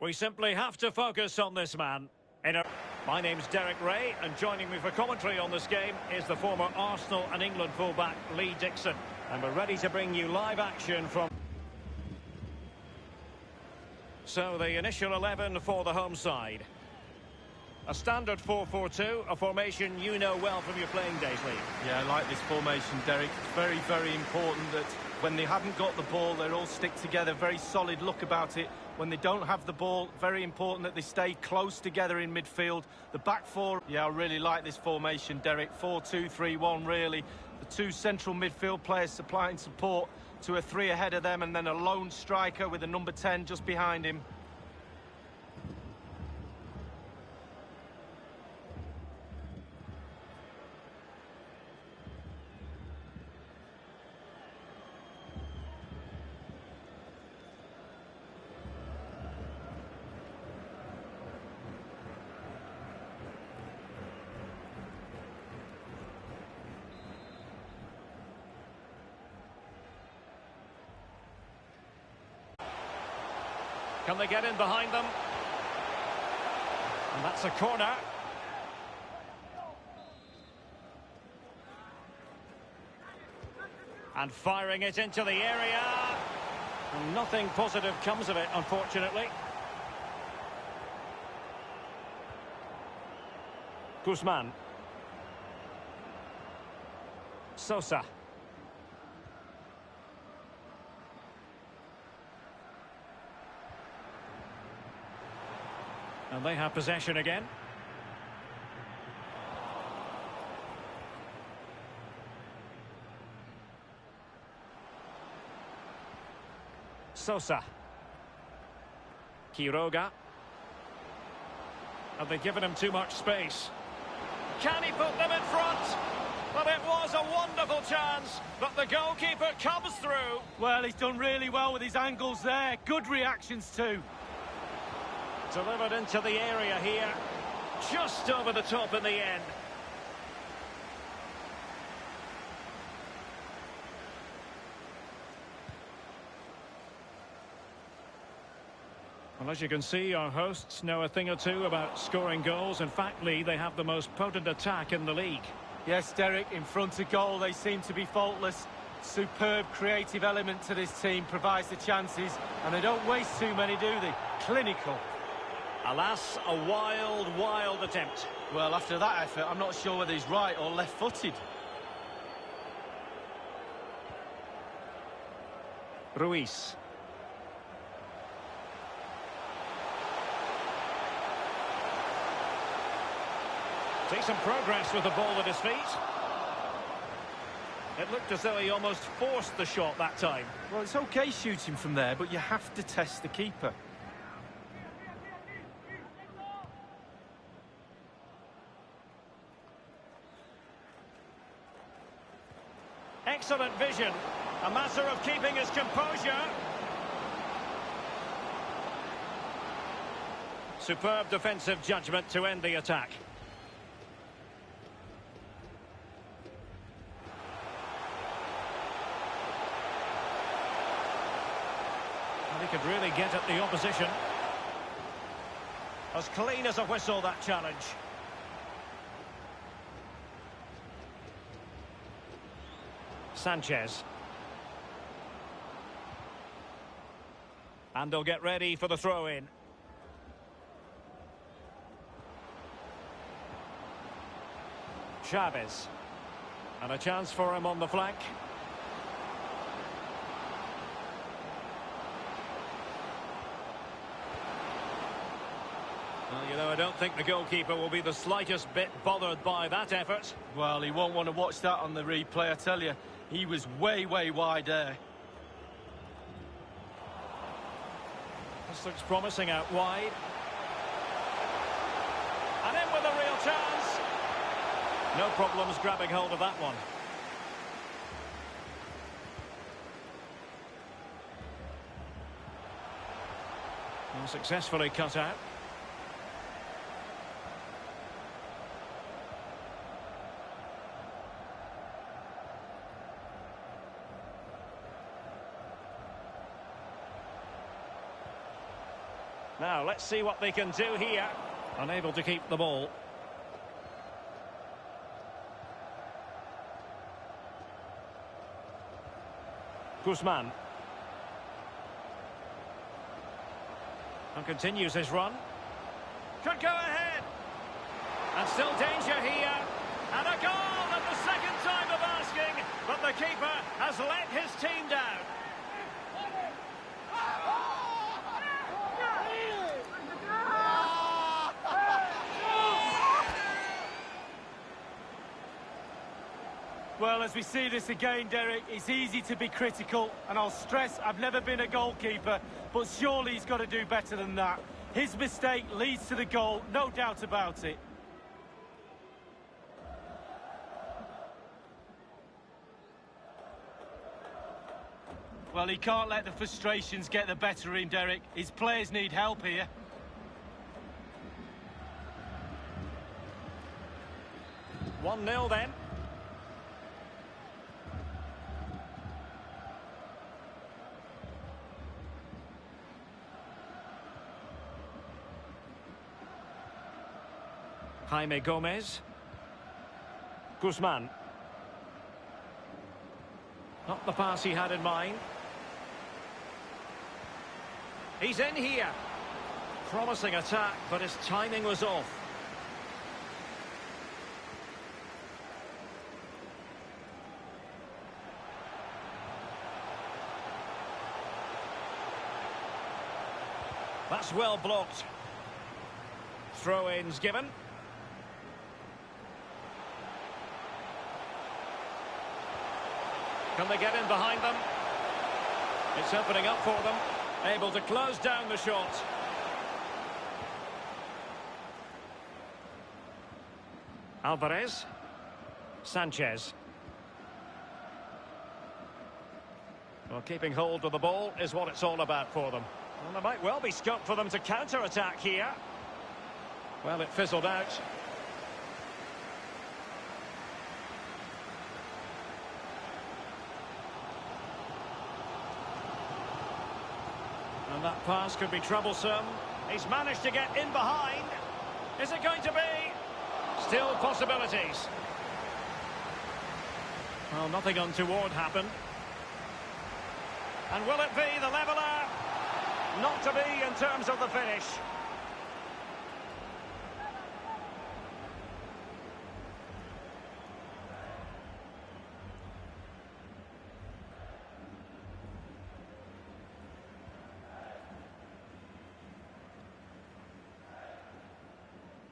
We simply have to focus on this man. My name's Derek Ray, and joining me for commentary on this game is the former Arsenal and England fullback Lee Dixon. And we're ready to bring you live action from... So the initial 11 for the home side. A standard 4-4-2, a formation you know well from your playing days, Lee. Yeah, I like this formation, Derek. It's very, very important that when they haven't got the ball, they all stick together. Very solid look about it. When they don't have the ball, very important that they stay close together in midfield. The back four, yeah, I really like this formation, Derek. 4-2-3-1, really. The two central midfield players supplying support to a three ahead of them, and then a lone striker with a number 10 just behind him. Can they get in behind them? And that's a corner. And firing it into the area. And nothing positive comes of it, unfortunately. Guzman. Sosa. And they have possession again. Sosa. Quiroga. Have they given him too much space? Can he put them in front? But it was a wonderful chance, but the goalkeeper comes through. Well, he's done really well with his angles there. Good reactions too. Delivered into the area here, just over the top in the end. Well, as you can see, our hosts know a thing or two about scoring goals. In fact, Lee, they have the most potent attack in the league. Yes, Derek, in front of goal, they seem to be faultless. Superb creative element to this team, provides the chances, and they don't waste too many, do they? Clinical. Alas, a wild, wild attempt. Well, after that effort, I'm not sure whether he's right or left-footed. Ruiz. Decent progress with the ball at his feet. It looked as though he almost forced the shot that time. Well, it's okay shooting from there, but you have to test the keeper. Excellent vision. A matter of keeping his composure. Superb defensive judgment to end the attack. And he could really get at the opposition. As clean as a whistle, that challenge. Sanchez. And they'll get ready for the throw-in. Chavez. And a chance for him on the flank. Well, you know, I don't think the goalkeeper will be the slightest bit bothered by that effort. Well, he won't want to watch that on the replay, I tell you. He was way, way wide there. This looks promising out wide. And in with a real chance. No problems grabbing hold of that one. And successfully cut out. Now, let's see what they can do here. Unable to keep the ball. Guzman. And continues his run. Could go ahead. And still danger here. And a goal at the second time of asking. But the keeper has let his team down. Well, as we see this again, Derek, it's easy to be critical, and I'll stress I've never been a goalkeeper, but surely he's got to do better than that. His mistake leads to the goal, no doubt about it. Well, he can't let the frustrations get the better of him, Derek. His players need help here. One 0 then. Jaime Gomez. Guzman. Not the pass he had in mind. He's in here. Promising attack, but his timing was off. That's well blocked. Throw-ins given. Can they get in behind them? It's opening up for them. Able to close down the shot. Alvarez. Sanchez. Well, keeping hold of the ball is what it's all about for them. Well, there might well be scope for them to counter-attack here. Well, it fizzled out. And that pass could be troublesome. He's managed to get in behind. Is it going to be? Still possibilities. Well, nothing untoward happened. And will it be the leveller? Not to be in terms of the finish.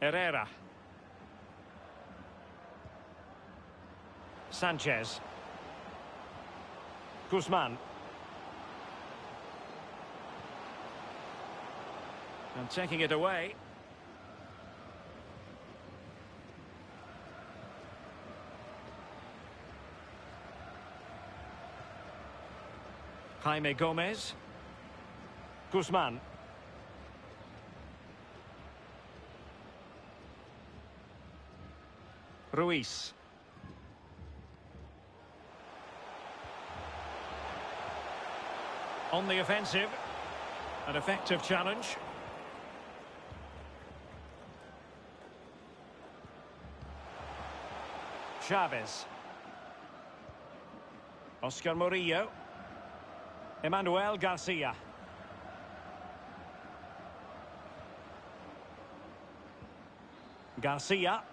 Herrera. Sanchez. Guzman. And taking it away. Jaime Gomez. Guzman. Ruiz. On the offensive. An effective challenge. Chavez. Oscar Murillo. Emmanuel Garcia. Garcia.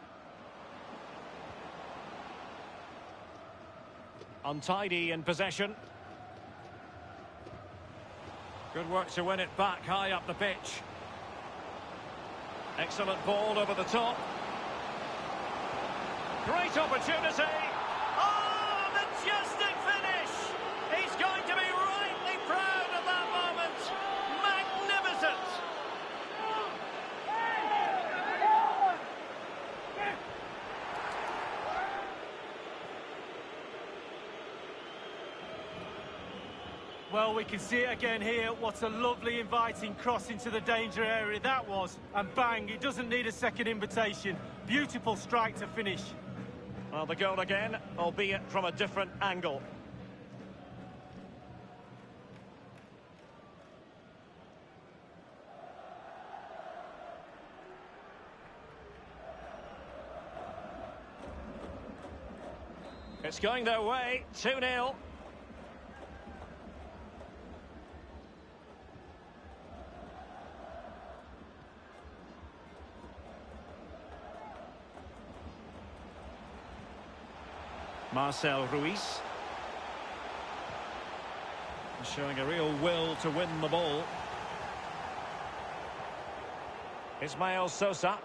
Untidy in possession. Good work to win it back high up the pitch. Excellent ball over the top. Great opportunity. Oh, majestic finish. He's going to be rightly proud of that moment. Magnificent. Well, we can see it again here. What a lovely inviting cross into the danger area that was. And bang, he doesn't need a second invitation. Beautiful strike to finish. Well, the goal again, albeit from a different angle. It's going their way, 2-0. Marcel Ruiz. Showing a real will to win the ball. Ismael Sosa.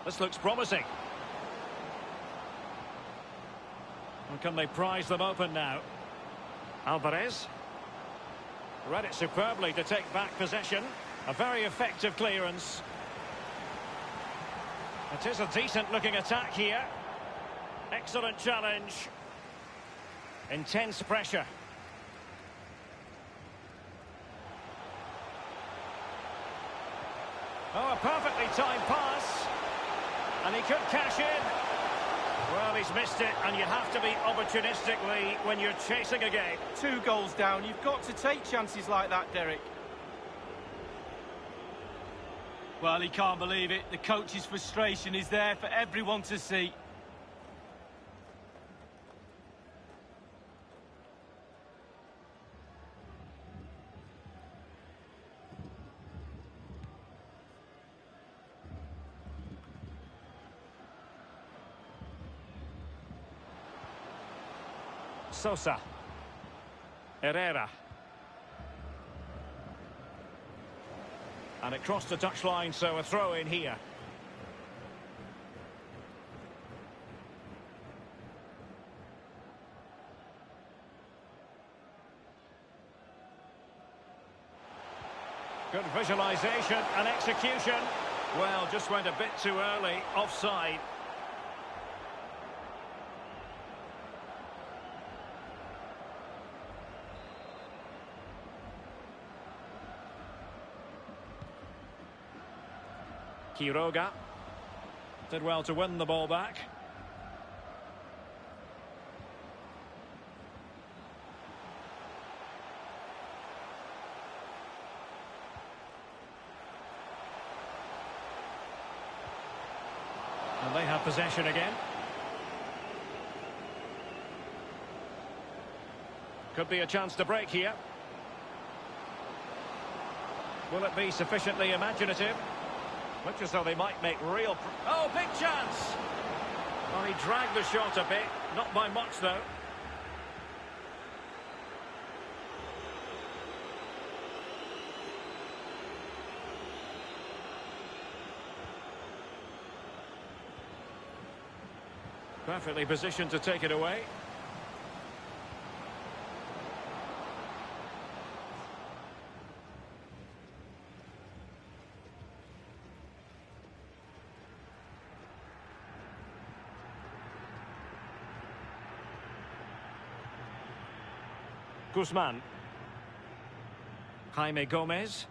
This looks promising. And can they prize them open now? Alvarez. Read it superbly to take back possession. A very effective clearance. It is a decent-looking attack here. Excellent challenge. Intense pressure. Oh, a perfectly timed pass. And he could cash in. Well, he's missed it, and you have to be opportunistically when you're chasing a game. 2 goals down. You've got to take chances like that, Derek. Well, he can't believe it. The coach's frustration is there for everyone to see. Sosa. Herrera. And it crossed the touchline, so a throw in here. Good visualization and execution. Well, just went a bit too early, offside. Quiroga did well to win the ball back. And they have possession again. Could be a chance to break here. Will it be sufficiently imaginative? Looks as though they might make real... Oh, big chance! Well, he dragged the shot a bit. Not by much, though. Perfectly positioned to take it away. Guzman. Jaime Gomez.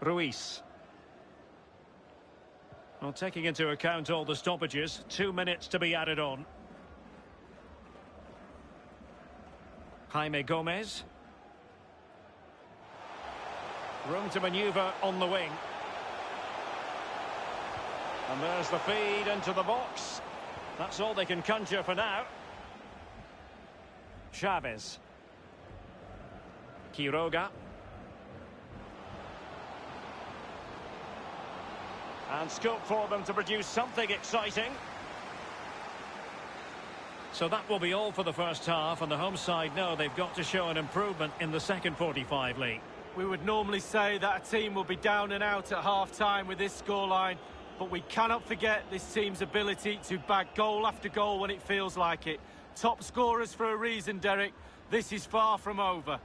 Ruiz. Well, taking into account all the stoppages, 2 minutes to be added on. Jaime Gomez. Room to manoeuvre on the wing. And there's the feed into the box. That's all they can conjure for now. Chavez. Quiroga. And scope for them to produce something exciting. So that will be all for the first half, and the home side know they've got to show an improvement in the second 45, Lee. We would normally say that a team will be down and out at half-time with this scoreline, but we cannot forget this team's ability to bag goal after goal when it feels like it. Top scorers for a reason, Derek. This is far from over.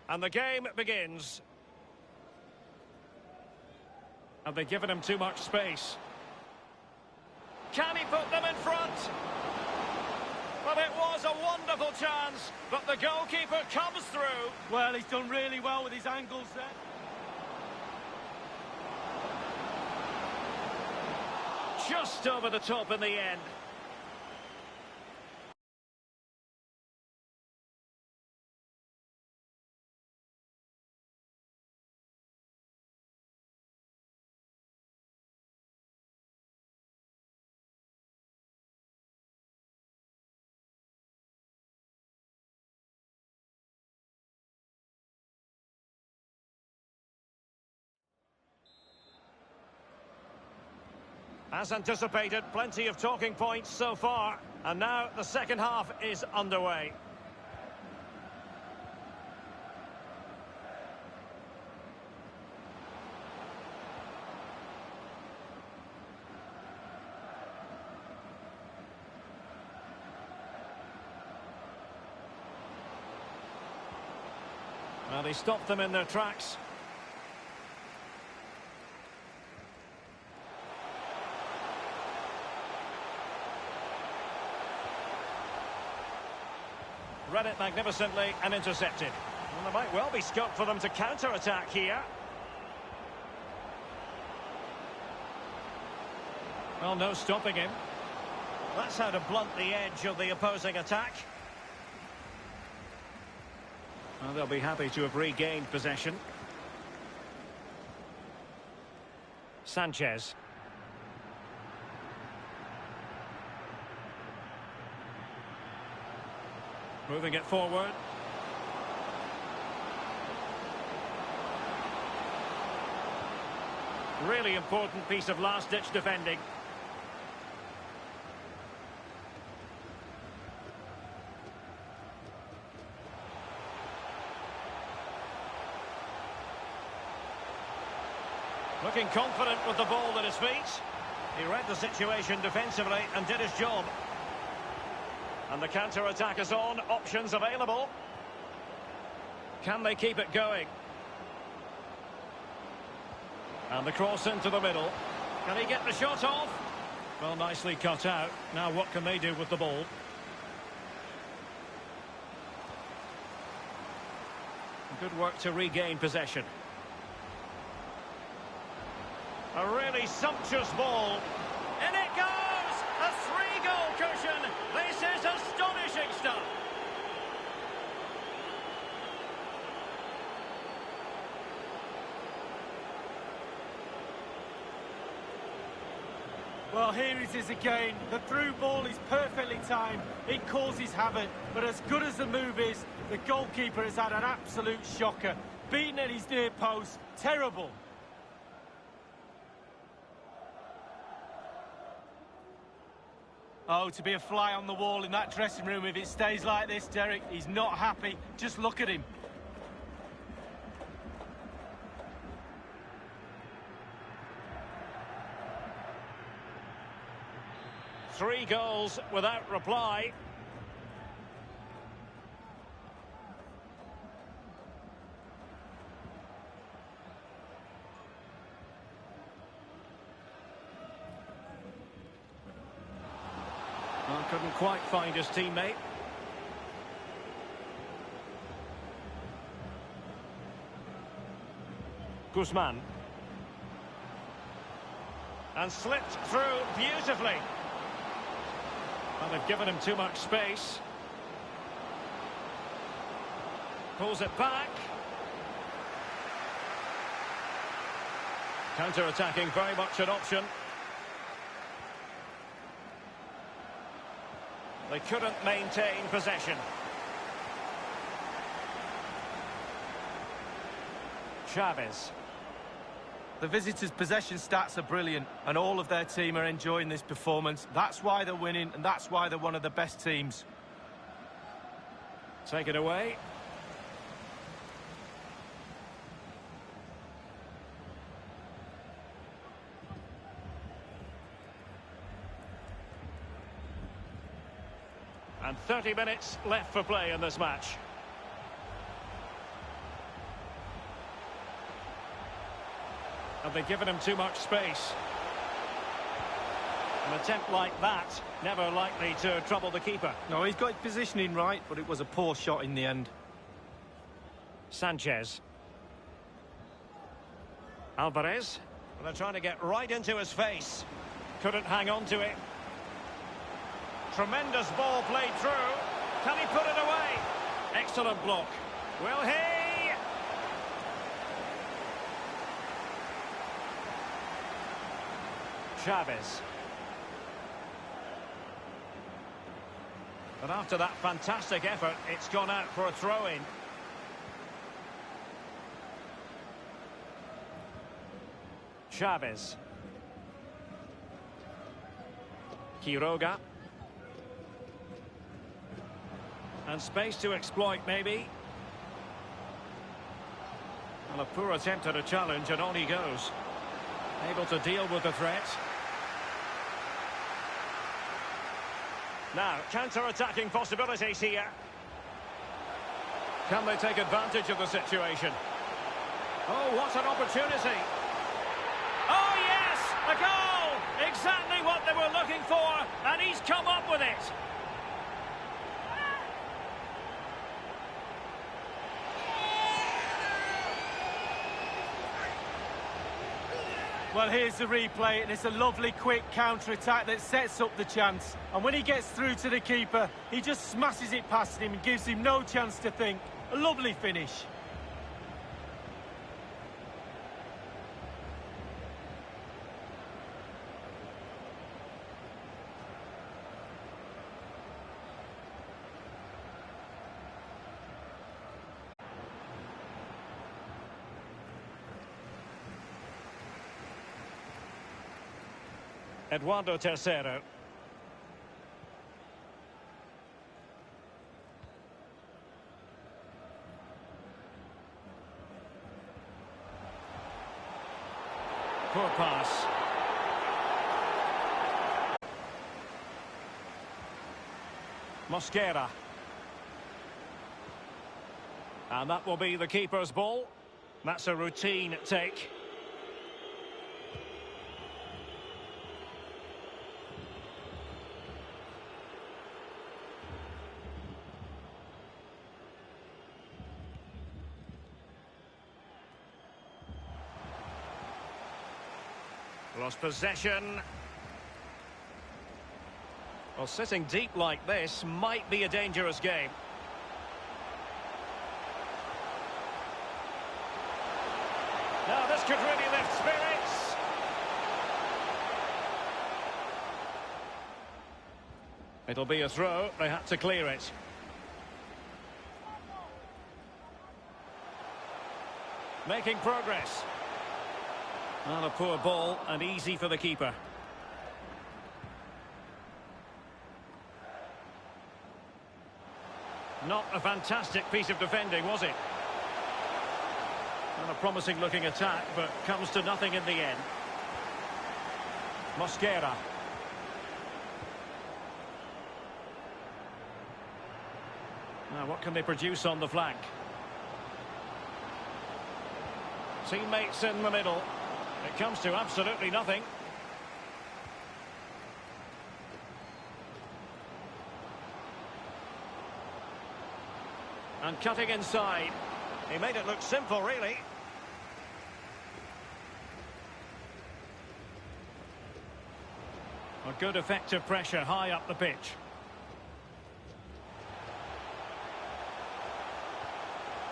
And the game begins. Have they given him too much space? Can he put them in front? Well, it was a wonderful chance, but the goalkeeper comes through. Well, he's done really well with his angles there. just over the top in the end. As anticipated, plenty of talking points so far. And now the second half is underway. Well, they stopped them in their tracks. Read it magnificently and intercepted. Well, there might well be scope for them to counter-attack here. Well, no stopping him. That's how to blunt the edge of the opposing attack. Well, they'll be happy to have regained possession. Sanchez. Moving it forward. Really important piece of last-ditch defending. Looking confident with the ball at his feet. He read the situation defensively and did his job. And the counter-attack is on, options available. Can they keep it going? And the cross into the middle. Can he get the shot off? Well, nicely cut out. Now what can they do with the ball? Good work to regain possession. A really sumptuous ball. In it goes! A three-goal cushion! This is astonishing stuff! Well, here it is again. The through ball is perfectly timed. It causes havoc. But as good as the move is, the goalkeeper has had an absolute shocker. Beaten at his near post. Terrible. Oh, to be a fly on the wall in that dressing room if it stays like this, Derek. He's not happy. Just look at him. Three goals without reply. Well, couldn't quite find his teammate. Guzman. And slipped through beautifully. Well, they've given him too much space. Pulls it back. Counter-attacking, very much an option. They couldn't maintain possession. Chavez. The visitors' possession stats are brilliant, and all of their team are enjoying this performance. That's why they're winning, and that's why they're one of the best teams. Take it away. And 30 minutes left for play in this match. Have they given him too much space? An attempt like that, never likely to trouble the keeper. No, he's got his positioning right, but it was a poor shot in the end. Sanchez. Alvarez. Well, they're trying to get right into his face. couldn't hang on to it. Tremendous ball played through. Can he put it away? Excellent block. Will he? Chavez. But after that fantastic effort, it's gone out for a throw-in. Chavez. Quiroga. And space to exploit, maybe. Well, a poor attempt at a challenge, and on he goes. Able to deal with the threat. Now, counter-attacking possibilities here. Can they take advantage of the situation? Oh, what an opportunity. Oh, yes! A goal! Exactly what they were looking for, and he's come up with it. Well, here's the replay, and it's a lovely, quick counter-attack that sets up the chance. And when he gets through to the keeper, he just smashes it past him and gives him no chance to think. A lovely finish. Eduardo Tercero. Poor pass. Mosquera. And that will be the keeper's ball. That's a routine take. Lost possession. Well, sitting deep like this might be a dangerous game. Now this could really lift spirits. It'll be a throw. They had to clear it. Making progress. Well, a poor ball and easy for the keeper. Not a fantastic piece of defending, was it? Not a promising looking attack, but comes to nothing in the end. Mosquera. Now, what can they produce on the flank? Teammates in the middle. It comes to absolutely nothing. And cutting inside. He made it look simple, really. A good effective pressure high up the pitch.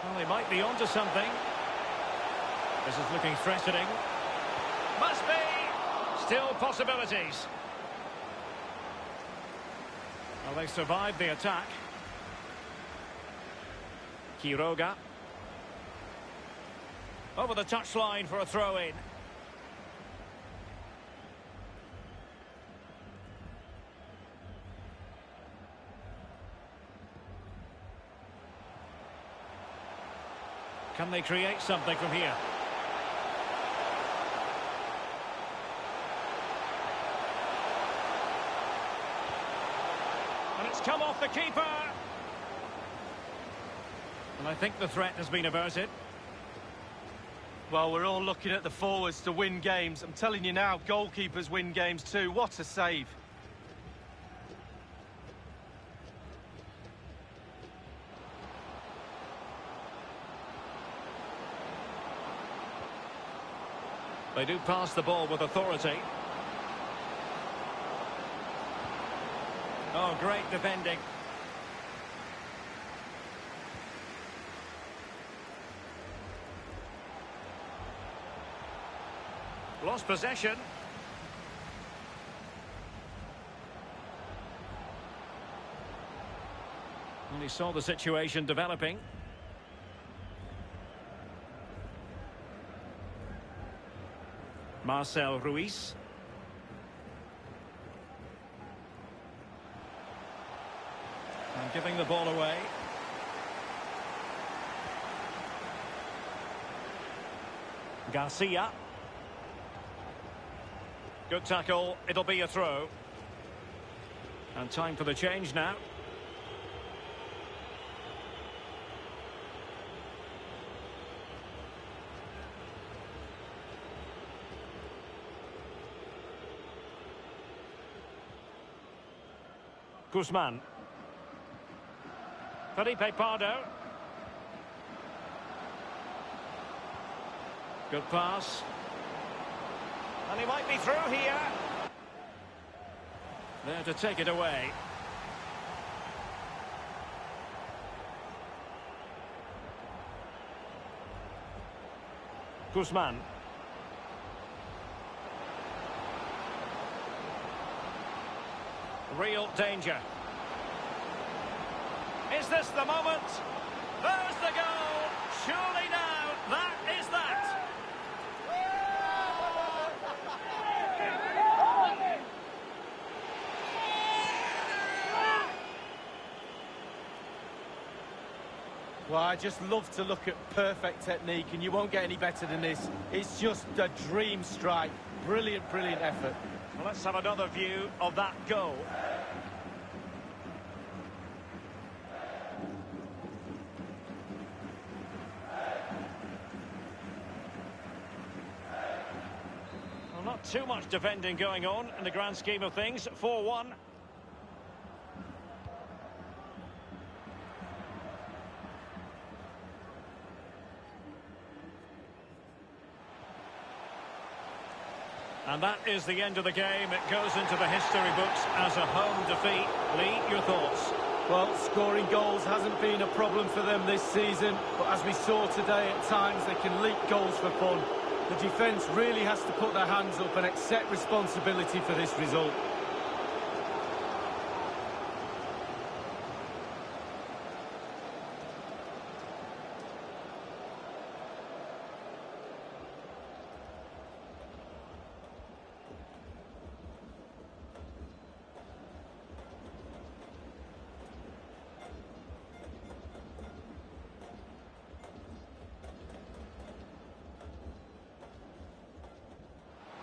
Well, he might be onto something. This is looking threatening. Must be! Still possibilities. Well, they survived the attack. Quiroga. Over the touchline for a throw-in. Can they create something from here? And it's come off the keeper. And I think the threat has been averted. Well, we're all looking at the forwards to win games. I'm telling you now, goalkeepers win games too. What a save. They do pass the ball with authority. Oh, great defending. Lost possession. Well, he saw the situation developing. Marcel Ruiz. And giving the ball away. Garcia. Good tackle. It'll be a throw. And time for the change now. Guzman. Felipe Pardo. Good pass. And he might be through here. There to take it away. Guzman. Real danger. Is this the moment? There's the goal. Surely now, that is that. Well, I just love to look at perfect technique, and you won't get any better than this. It's just a dream strike. Brilliant, brilliant effort. Well, let's have another view of that goal. Well, not too much defending going on in the grand scheme of things. 4-1. And that is the end of the game. It goes into the history books as a home defeat. Lee, your thoughts? Well, scoring goals hasn't been a problem for them this season, but as we saw today, at times they can leak goals for fun. The defence really has to put their hands up and accept responsibility for this result.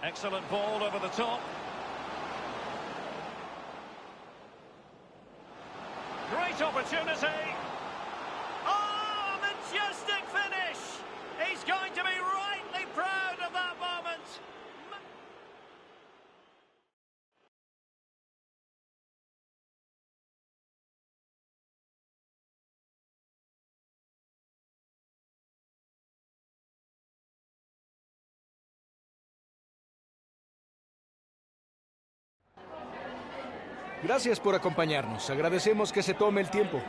Excellent ball over the top. Great opportunity. Oh, majestic finish. He's going to be rightly proud of that moment. Gracias por acompañarnos. Agradecemos que se tome el tiempo.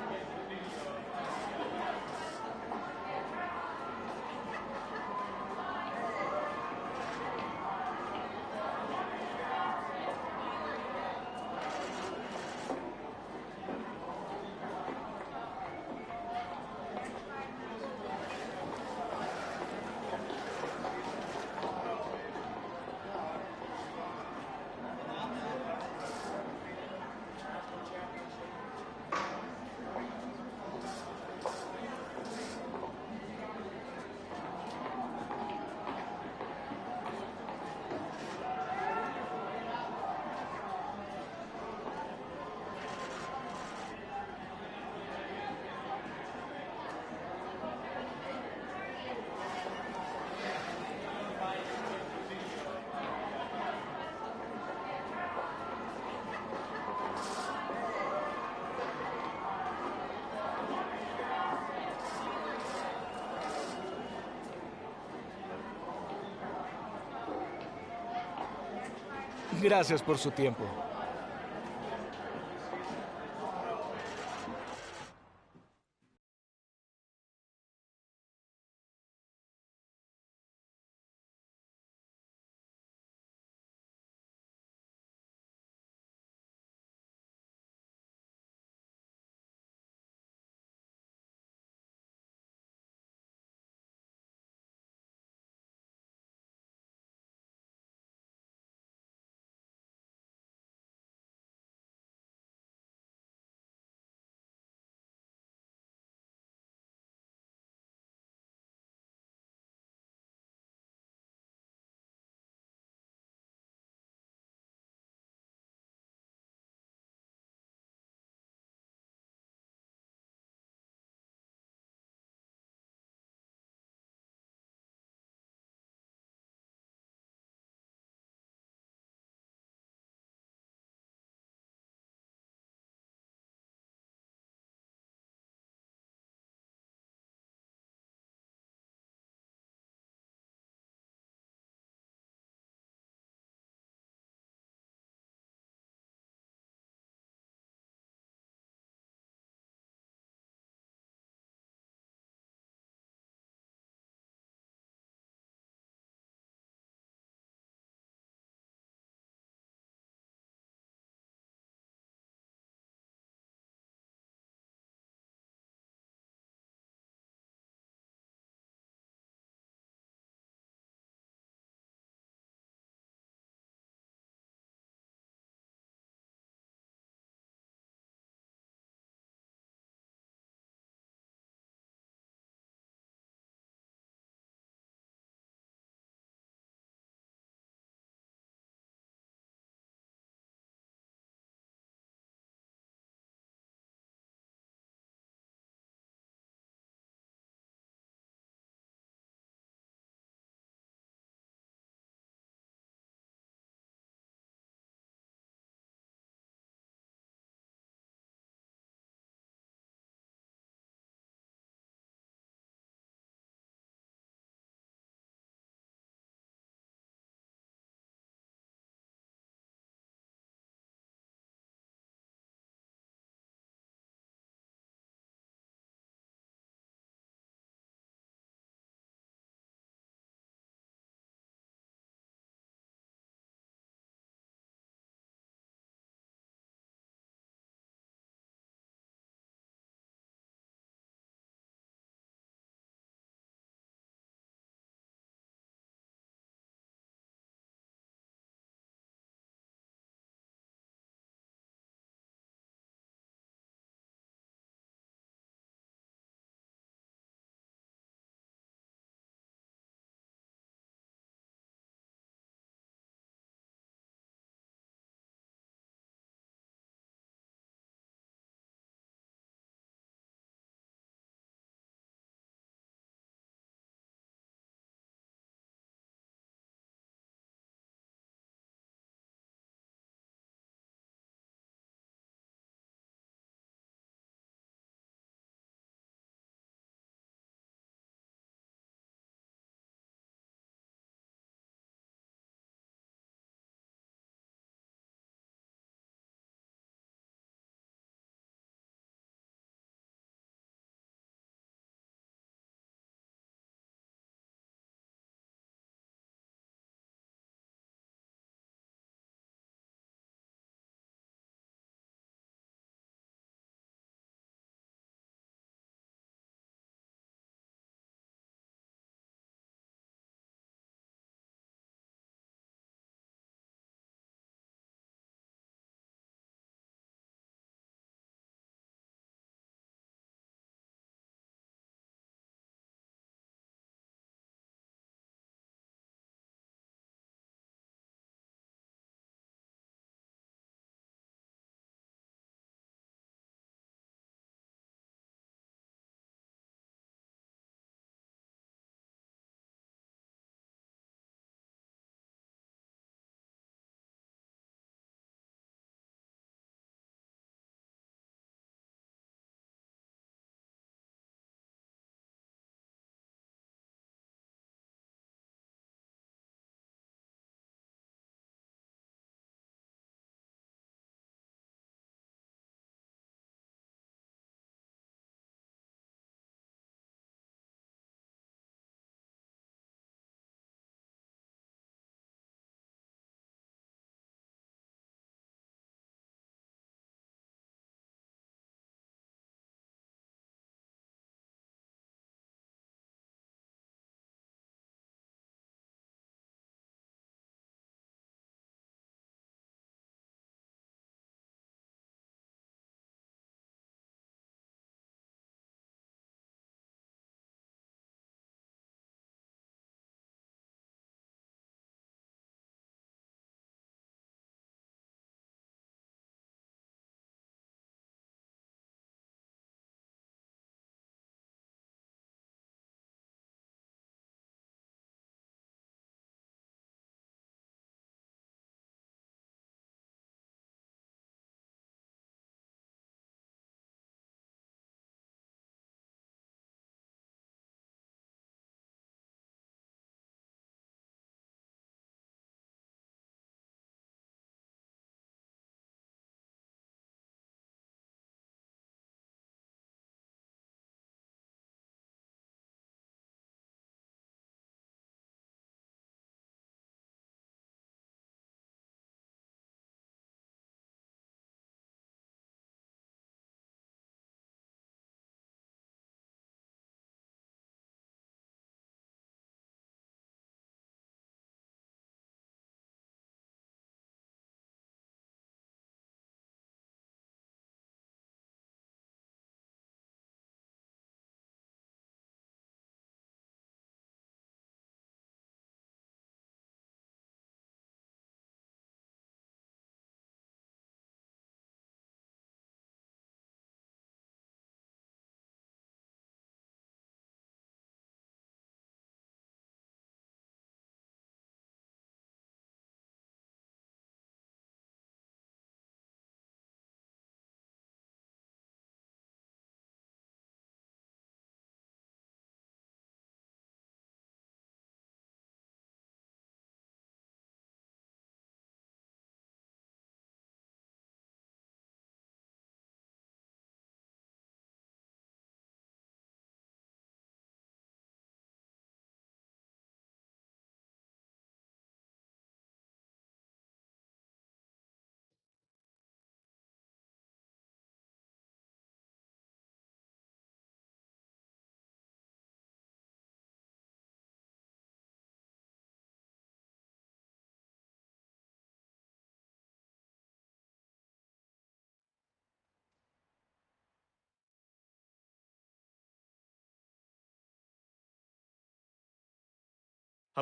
Gracias por su tiempo.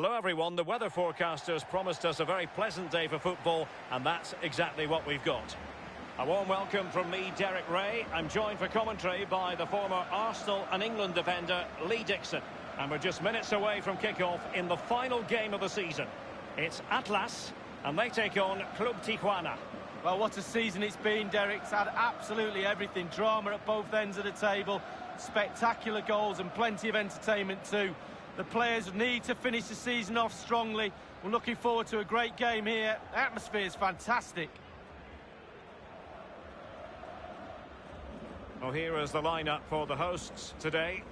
Hello everyone, the weather forecasters promised us a very pleasant day for football, and that's exactly what we've got. A warm welcome from me, Derek Ray. I'm joined for commentary by the former Arsenal and England defender, Lee Dixon. And we're just minutes away from kick-off in the final game of the season. It's Atlas, and they take on Club Tijuana. Well, what a season it's been, Derek. It's had absolutely everything. Drama at both ends of the table, spectacular goals and plenty of entertainment too. The players need to finish the season off strongly. We're looking forward to a great game here. The atmosphere is fantastic. Well, here is the lineup for the hosts today.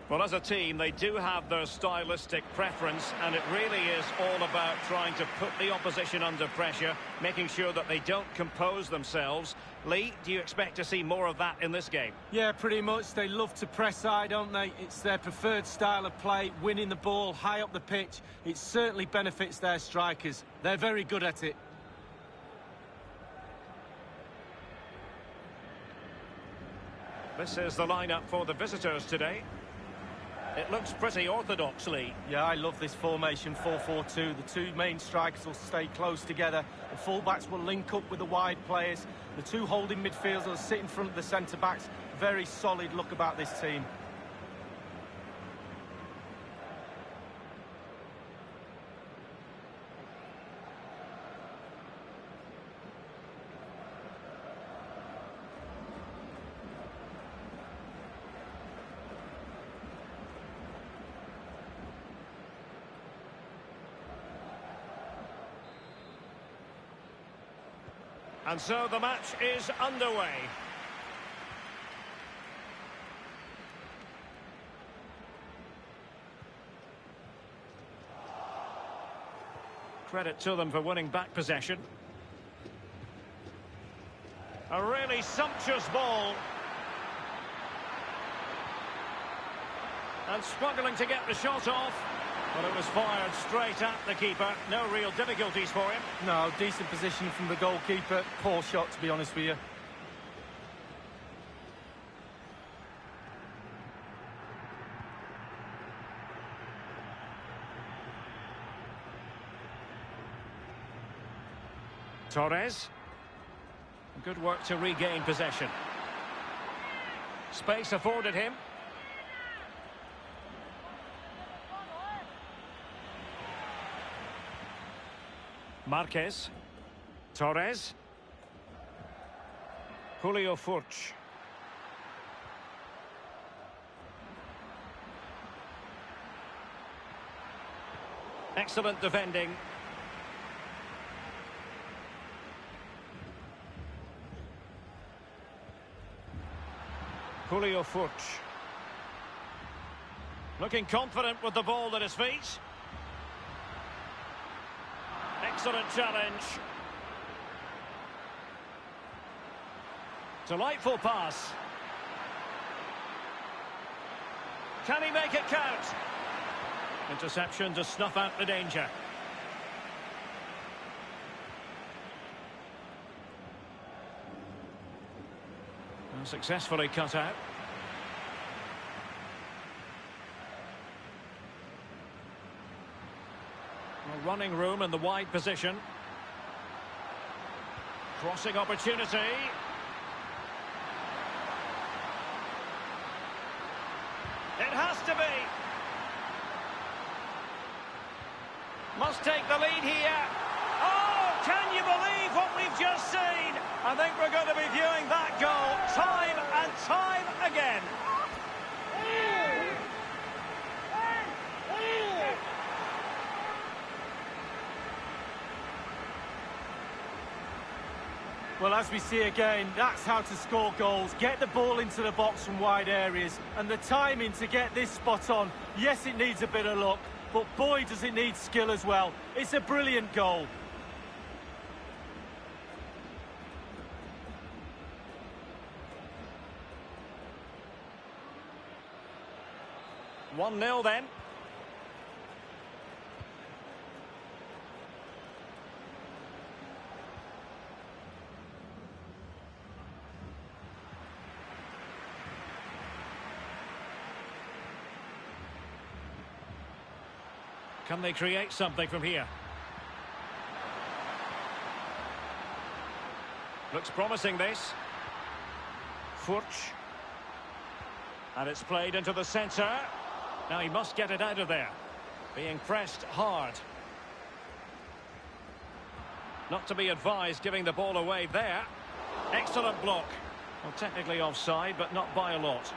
Well, as a team, they do have their stylistic preference, and it really is all about trying to put the opposition under pressure, making sure that they don't compose themselves. Lee, do you expect to see more of that in this game? Yeah, pretty much. They love to press high, don't they? It's their preferred style of play, winning the ball high up the pitch. It certainly benefits their strikers. They're very good at it. This is the lineup for the visitors today. It looks pretty orthodox, Lee. Yeah, I love this formation, 4-4-2. The two main strikers will stay close together. The full-backs will link up with the wide players. The two holding midfielders will sit in front of the centre-backs. Very solid look about this team. And so the match is underway. Credit to them for winning back possession. A really sumptuous ball. And struggling to get the shot off. Well, it was fired straight at the keeper. No real difficulties for him. No, decent position from the goalkeeper. Poor shot, to be honest with you. Torres. Good work to regain possession. Space afforded him. Marquez. Torres. Julio Furch. Excellent defending. Julio Furch. Looking confident with the ball at his feet. Excellent challenge. Delightful pass. Can he make it count? Interception to snuff out the danger. And successfully cut out. Running room in the wide position. Crossing opportunity. It has to be. Must take the lead here. Oh, can you believe what we've just seen? I think we're going to be viewing that goal time and time again. Well, as we see again, that's how to score goals. Get the ball into the box from wide areas. And the timing to get this spot on, yes, it needs a bit of luck, but boy, does it need skill as well. It's a brilliant goal. One 0 then. Can they create something from here? Looks promising, this. Furch. And it's played into the centre. Now he must get it out of there. Being pressed hard. Not to be advised giving the ball away there. Excellent block. Well, technically offside, but not by a lot.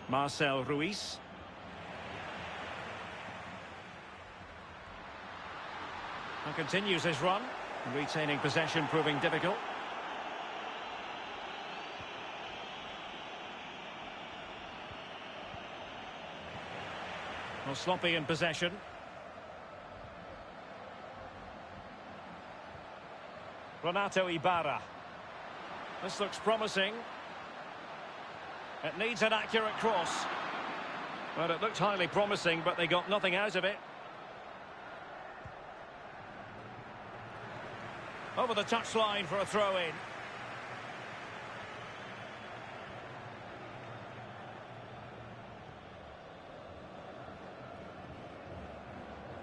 Marcel Ruiz. And continues his run. Retaining possession proving difficult. Well, sloppy in possession. Renato Ibarra. This looks promising. It needs an accurate cross. Well, it looked highly promising, but they got nothing out of it. Over the touchline for a throw-in.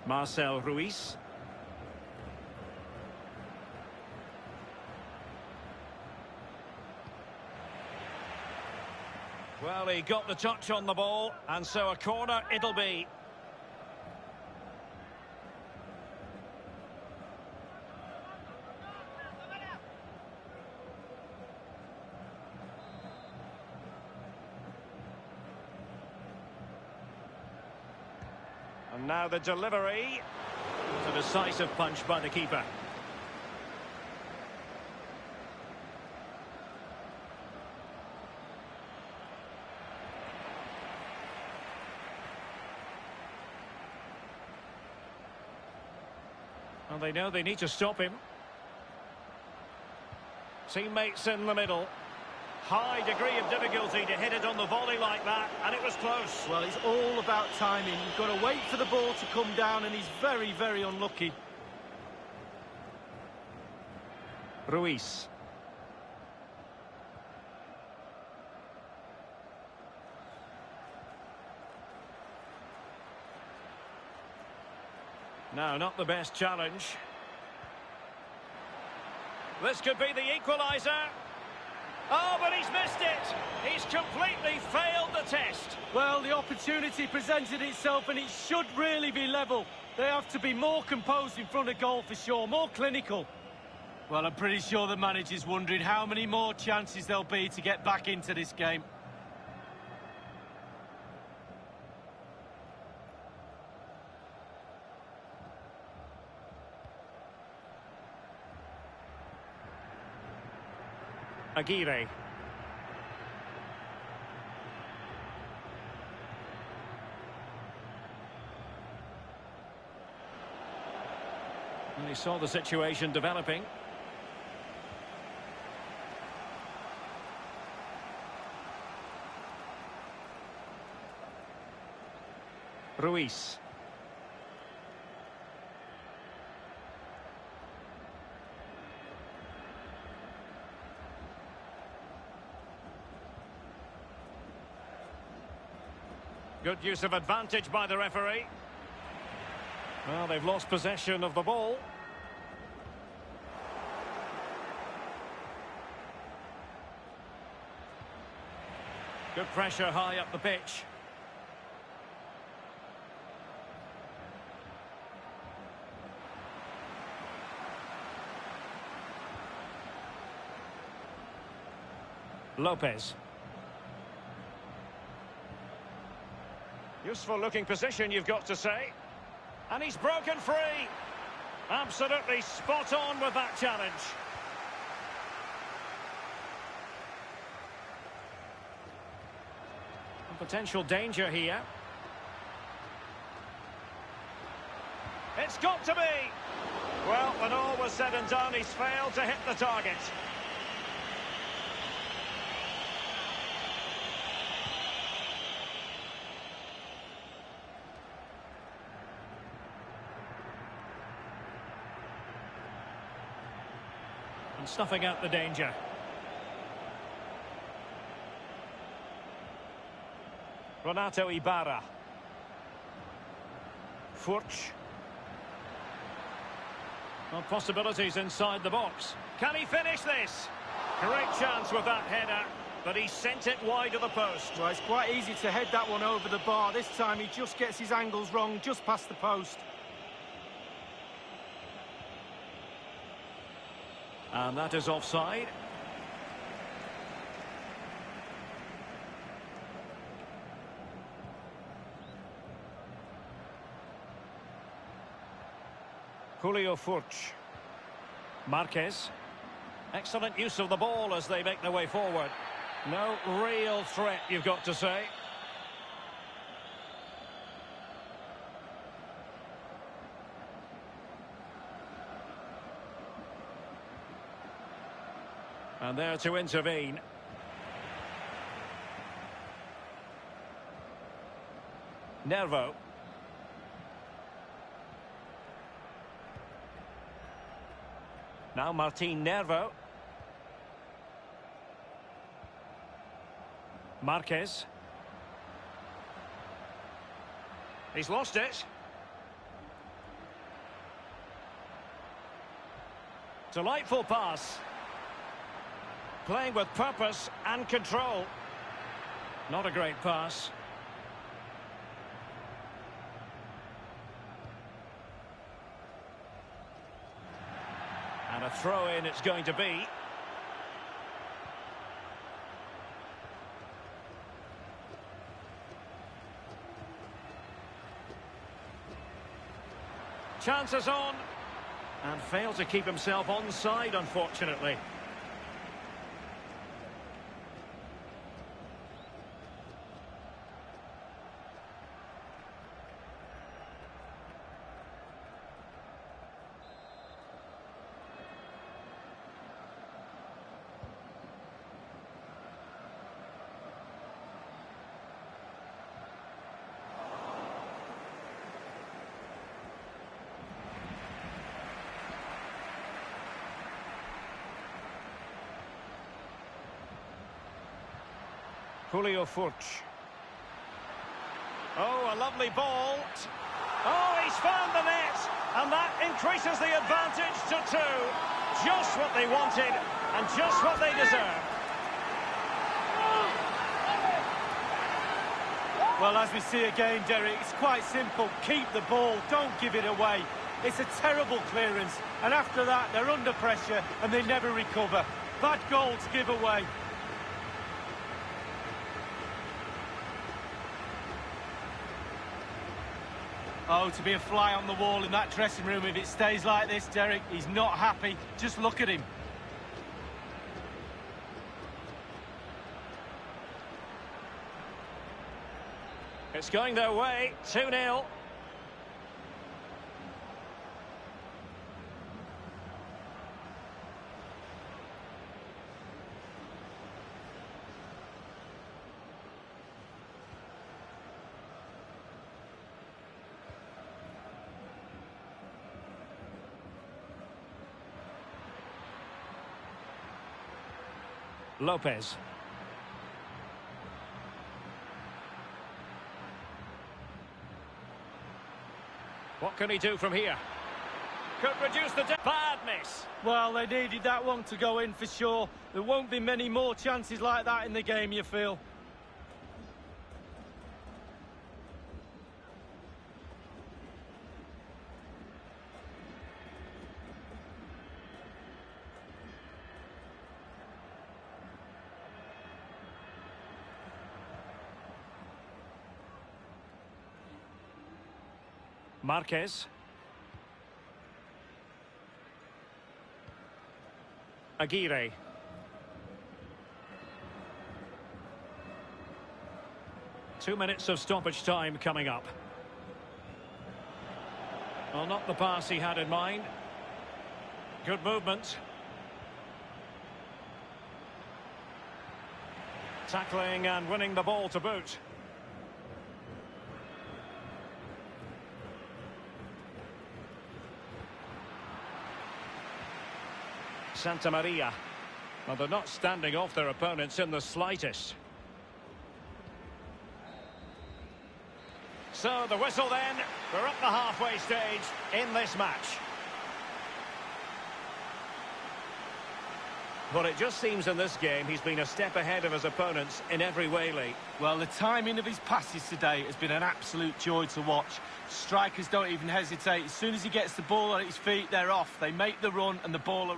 Marcel Ruiz. Well, he got the touch on the ball, and so a corner it'll be. And now the delivery. It's a decisive punch by the keeper. And they know they need to stop him. Teammates in the middle. High degree of difficulty to hit it on the volley like that, and it was close. Well, it's all about timing. You've got to wait for the ball to come down, and he's very, very unlucky. Ruiz. No, not the best challenge. This could be the equaliser. Oh, but he's missed it. He's completely failed the test. Well, the opportunity presented itself, and it should really be level. They have to be more composed in front of goal for sure, more clinical. Well, I'm pretty sure the manager's wondering how many more chances there'll be to get back into this game. Aguirre. And he saw the situation developing. Ruiz. Good use of advantage by the referee. Well, they've lost possession of the ball. Good pressure high up the pitch. Lopez. Useful looking position, you've got to say. And he's broken free. Absolutely spot on with that challenge. Potential danger here. It's got to be. Well, when all was said and done, he's failed to hit the target. And snuffing out the danger. Renato Ibarra. Furch. Well, possibilities inside the box. Can he finish this? Great chance with that header, but he sent it wide of the post. Well, it's quite easy to head that one over the bar. This time he just gets his angles wrong, just past the post. And that is offside. Julio Furch. Marquez. Excellent use of the ball as they make their way forward. No real threat, you've got to say. And there to intervene. Nervo. Now Martin Nervo. Marquez. He's lost it. Delightful pass. Playing with purpose and control. Not a great pass. And a throw-in it's going to be. Chances on. And failed to keep himself onside, unfortunately. Julio Furch. Oh, a lovely ball. Oh, he's found the net. And that increases the advantage to 2. Just what they wanted and just what they deserved. Well, as we see again, Derek, it's quite simple. Keep the ball, don't give it away. It's a terrible clearance. And after that, they're under pressure and they never recover. Bad goal to give away. Oh, to be a fly on the wall in that dressing room if it stays like this, Derek. He's not happy. Just look at him. It's going their way, 2-0. Lopez. What can he do from here? Could reduce the bad miss. Well, they needed that one to go in for sure. There won't be many more chances like that in the game, you feel. Marquez. Aguirre. Two minutes of stoppage time coming up. Well, not the pass he had in mind. Good movement. Tackling and winning the ball to boot. Santa Maria. Well, they're not standing off their opponents in the slightest. So the whistle then, we're up the halfway stage in this match. But it just seems in this game he's been a step ahead of his opponents in every way, Lee. Well, the timing of his passes today has been an absolute joy to watch. Strikers don't even hesitate. As soon as he gets the ball at his feet, they're off. They make the run and the ball...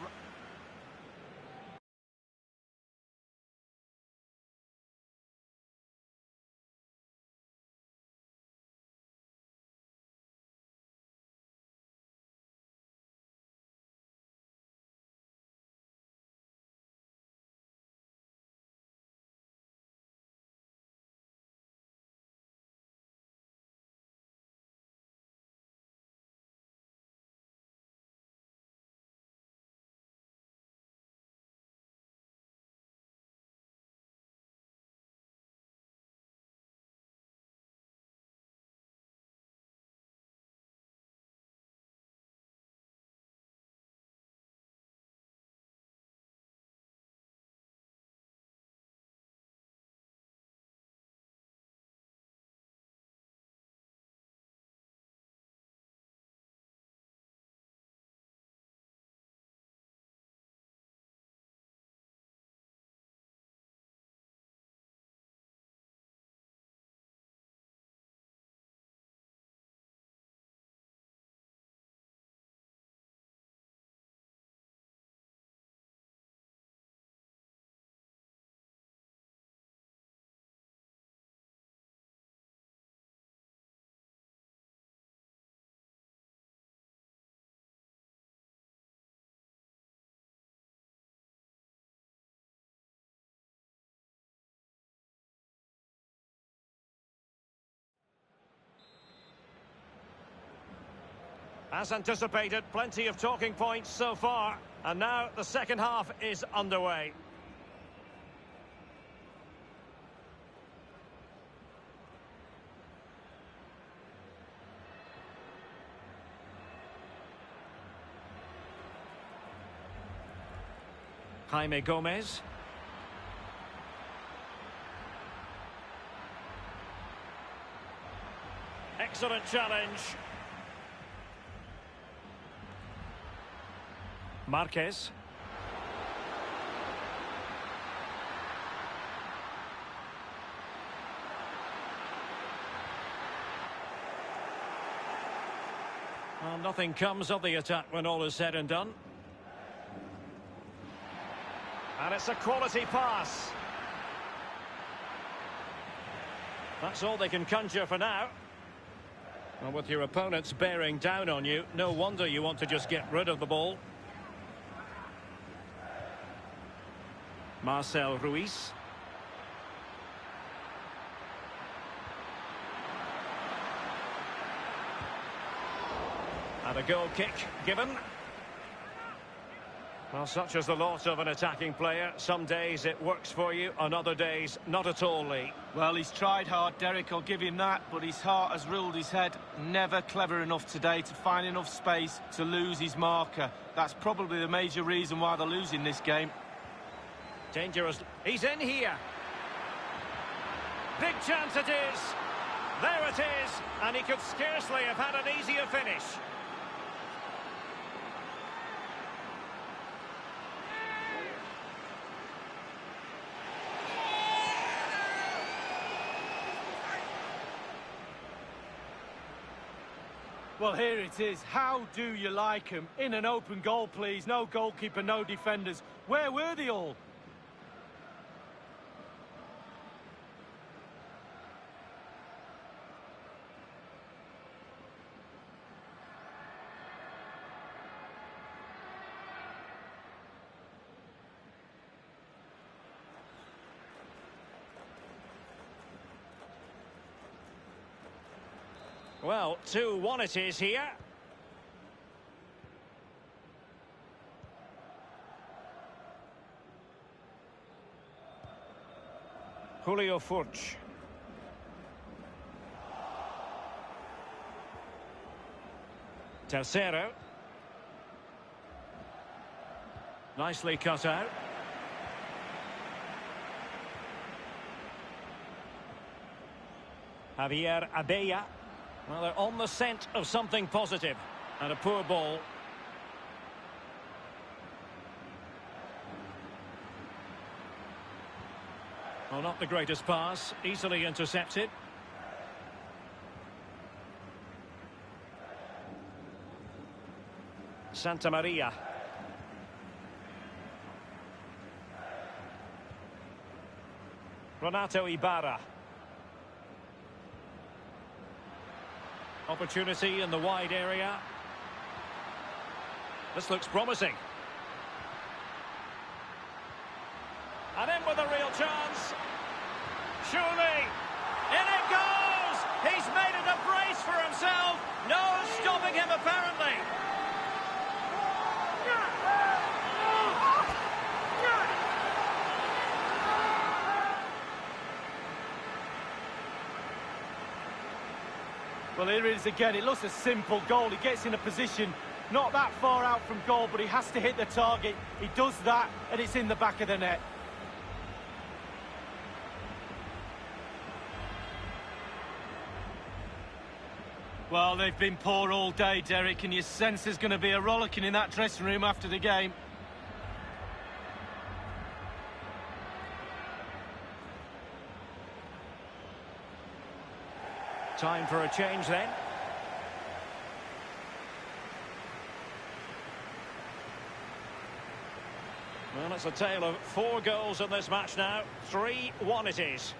As anticipated, plenty of talking points so far. And now the second half is underway. Jaime Gomez. Excellent challenge. Marquez. Well, nothing comes of the attack when all is said and done. And it's a quality pass. That's all they can conjure for now. Well, with your opponents bearing down on you, no wonder you want to just get rid of the ball. Marcel Ruiz. And a goal kick given. Well, such is the loss of an attacking player. Some days it works for you, on other days not at all, Lee. Well, he's tried hard, Derek, I'll give him that, but his heart has ruled his head. Never clever enough today to find enough space to lose his marker. That's probably the major reason why they're losing this game. Dangerous. He's in here. Big chance it is. There it is. And he could scarcely have had an easier finish. Well, here it is. How do you like him? In an open goal, please. No goalkeeper, no defenders. Where were they all? Well, 2-1 it is here. Julio Furch. Tercero. Nicely cut out. Javier Abella. Well, they're on the scent of something positive. And a poor ball. Well, not the greatest pass. Easily intercepted. Santa Maria. Renato Ibarra. Opportunity in the wide area. This looks promising. And in with a real chance. Surely. In it goes! He's made it a brace for himself. No stopping him, apparently. Well, here it is again. It looks a simple goal. He gets in a position not that far out from goal, but he has to hit the target. He does that, and it's in the back of the net. Well, they've been poor all day, Derek, and you sense there's going to be a rollicking in that dressing room after the game. Time for a change then. Well, it's a tale of 4 goals in this match now. 3-1 it is.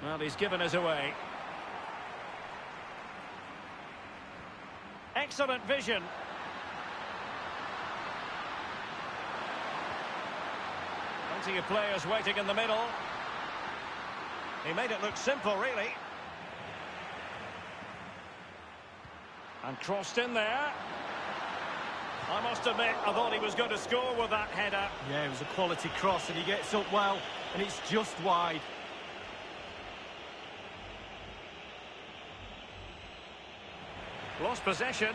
Well, he's given us away. Excellent vision. Plenty of players waiting in the middle. He made it look simple, really. And crossed in there. I must admit, I thought he was going to score with that header. Yeah, it was a quality cross, and he gets up well, and it's just wide. Lost possession.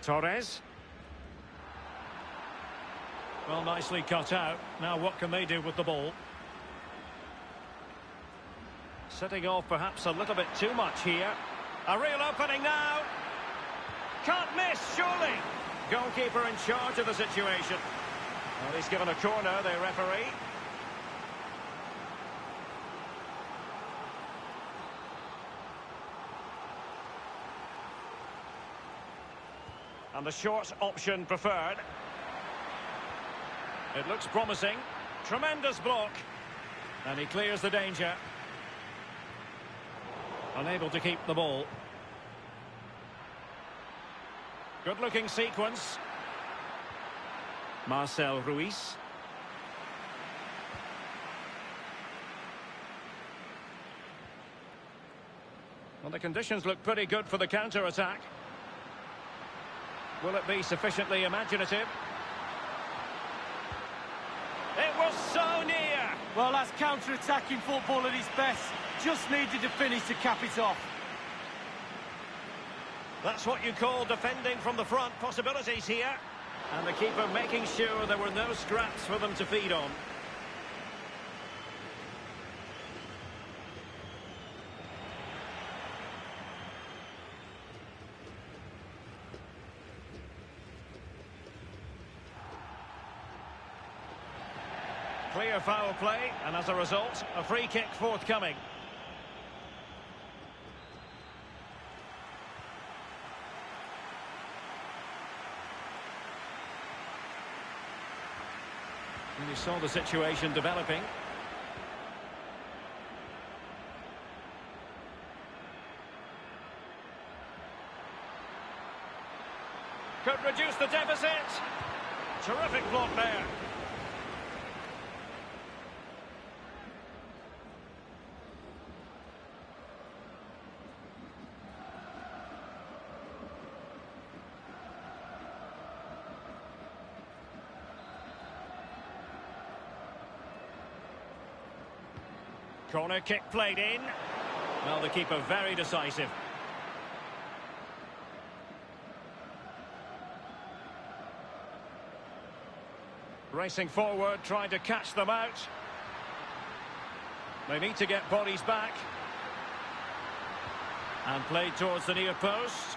Torres. Well, nicely cut out. Now what can they do with the ball? Setting off perhaps a little bit too much here. A real opening now. Can't miss, surely. Goalkeeper in charge of the situation. Well, he's given a corner, the referee. And the short option preferred. It looks promising. Tremendous block. And he clears the danger. Unable to keep the ball. Good-looking sequence. Marcel Ruiz. Well, the conditions look pretty good for the counter-attack. Will it be sufficiently imaginative? It was so near! Well, that's counter-attacking football at its best. Just needed to finish to cap it off. That's what you call defending from the front. Possibilities here. And the keeper making sure there were no scraps for them to feed on. Clear foul play, and as a result, a free kick forthcoming. And you saw the situation developing. Could reduce the deficit. Terrific block there. Corner kick played in. Well, the keeper very decisive. Racing forward, trying to catch them out. They need to get bodies back. And played towards the near post.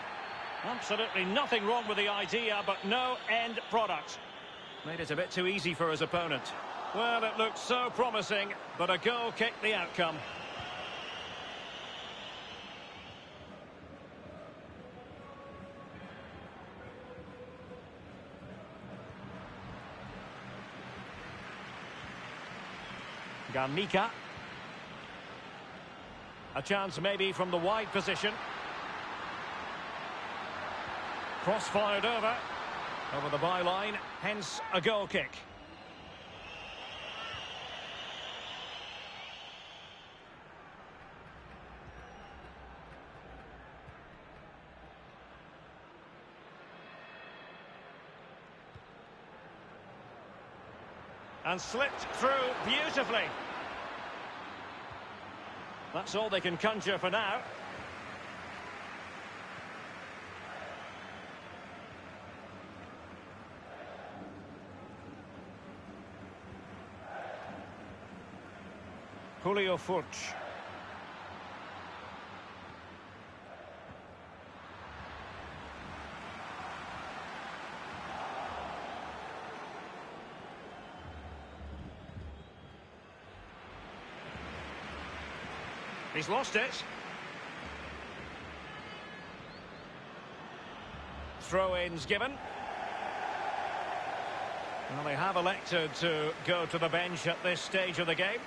Absolutely nothing wrong with the idea, but no end product. Made it a bit too easy for his opponent. Well, it looked so promising, but a goal kicked the outcome. Garnica. A chance maybe from the wide position. Cross fired over the byline, hence a goal kick. And slipped through beautifully. That's all they can conjure for now. Julio Furch. He's lost it. Throw-ins given. Well, they have elected to go to the bench at this stage of the game.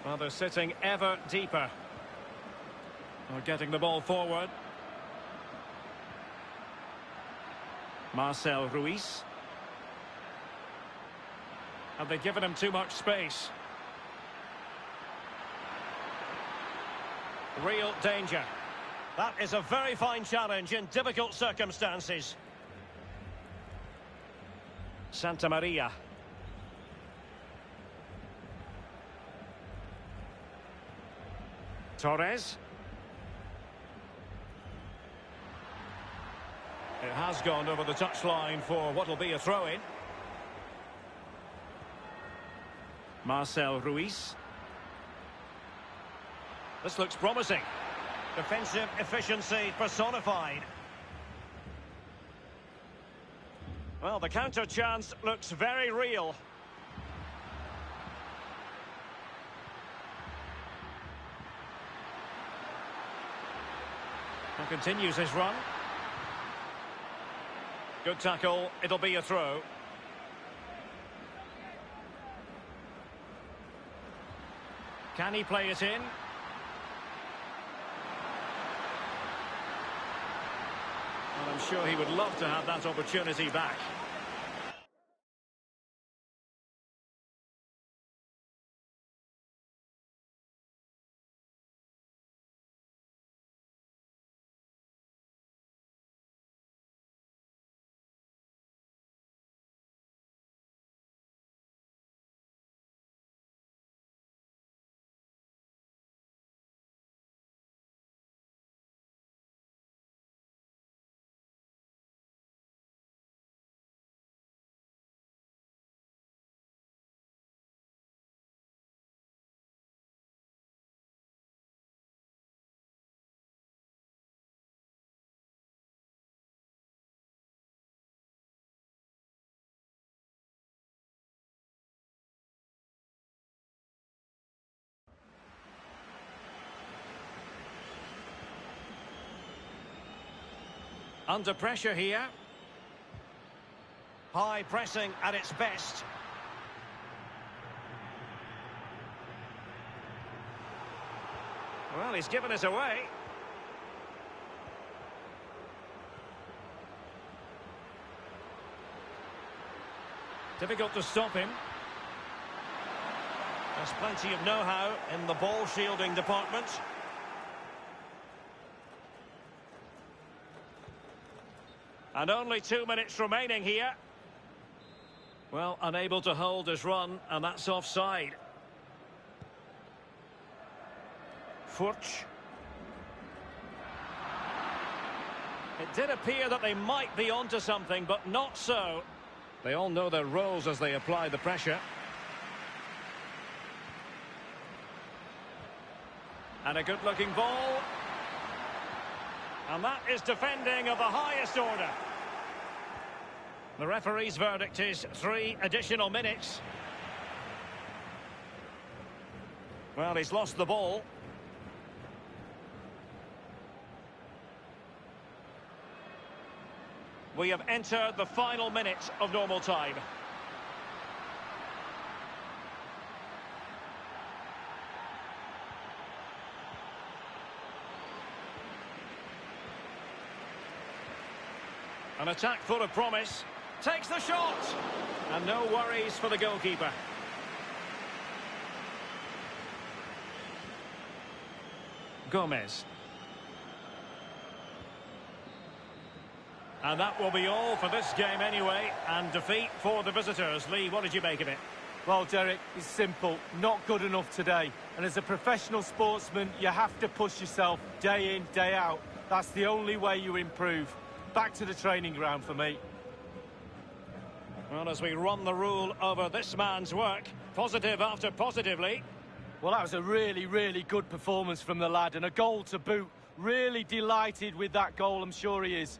Well, they're sitting ever deeper. They're getting the ball forward. Marcel Ruiz. Have they given him too much space? Real danger. That is a very fine challenge in difficult circumstances. Santa Maria. Torres. It has gone over the touchline for what will be a throw-in. Marcel Ruiz. This looks promising. Defensive efficiency personified. Well, the counter chance looks very real. And continues his run. Good tackle. It'll be a throw. Can he play it in? And I'm sure he would love to have that opportunity back. Under pressure here. High pressing at its best. Well, he's given us away. Difficult to stop him. There's plenty of know-how in the ball shielding department. And only 2 minutes remaining here. Well, unable to hold his run, and that's offside. Furch. It did appear that they might be onto something, but not so. They all know their roles as they apply the pressure. And a good-looking ball. And that is defending of the highest order. The referee's verdict is 3 additional minutes. Well, he's lost the ball. We have entered the final minute of normal time. An attack full of promise. Takes the shot. And no worries for the goalkeeper. Gomez. And that will be all for this game anyway. And defeat for the visitors. Lee, what did you make of it? Well, Derek, it's simple. Not good enough today. And as a professional sportsman, you have to push yourself day in, day out. That's the only way you improve. Back to the training ground for me. Well, as we run the rule over this man's work, positive after positively. Well, that was a really, really good performance from the lad, and a goal to boot. Really delighted with that goal, I'm sure he is.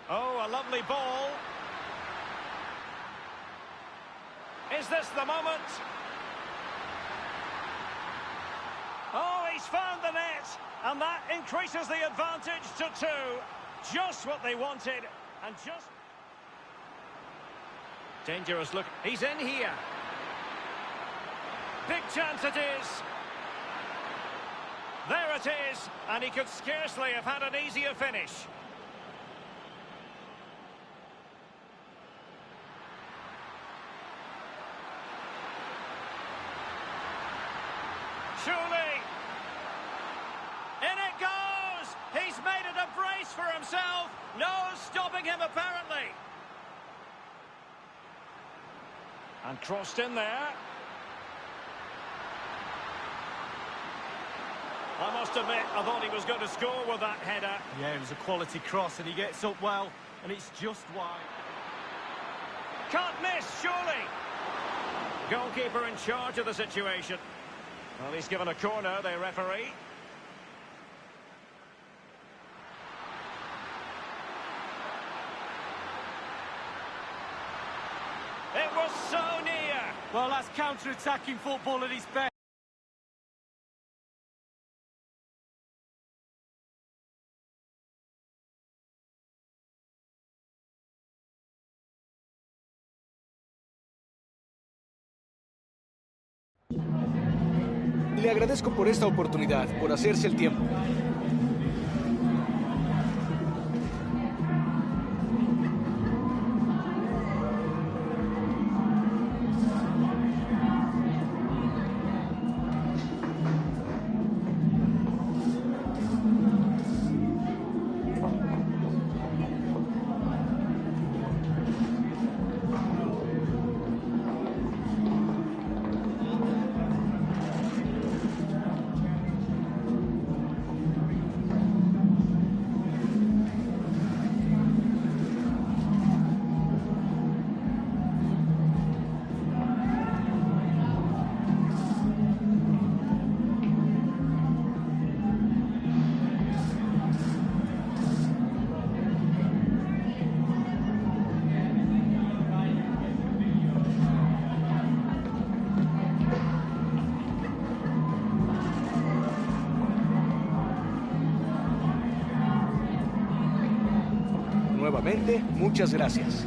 Oh, a lovely ball. Is this the moment? Oh, he's found the net, and that increases the advantage to 2. Just what they wanted, and just... Dangerous look. He's in here. Big chance it is. There it is, and he could scarcely have had an easier finish. Surely. In it goes! He's made it a brace for himself. No stopping him, apparently. And crossed in there. I must admit, I thought he was going to score with that header. Yeah, it was a quality cross, and he gets up well, and it's just wide. Can't miss, surely. Goalkeeper in charge of the situation. Well, he's given a corner, the referee. It was so near. Well, that's counter-attacking football at its best. Le agradezco por esta oportunidad, por hacerse el tiempo. Nuevamente, muchas gracias.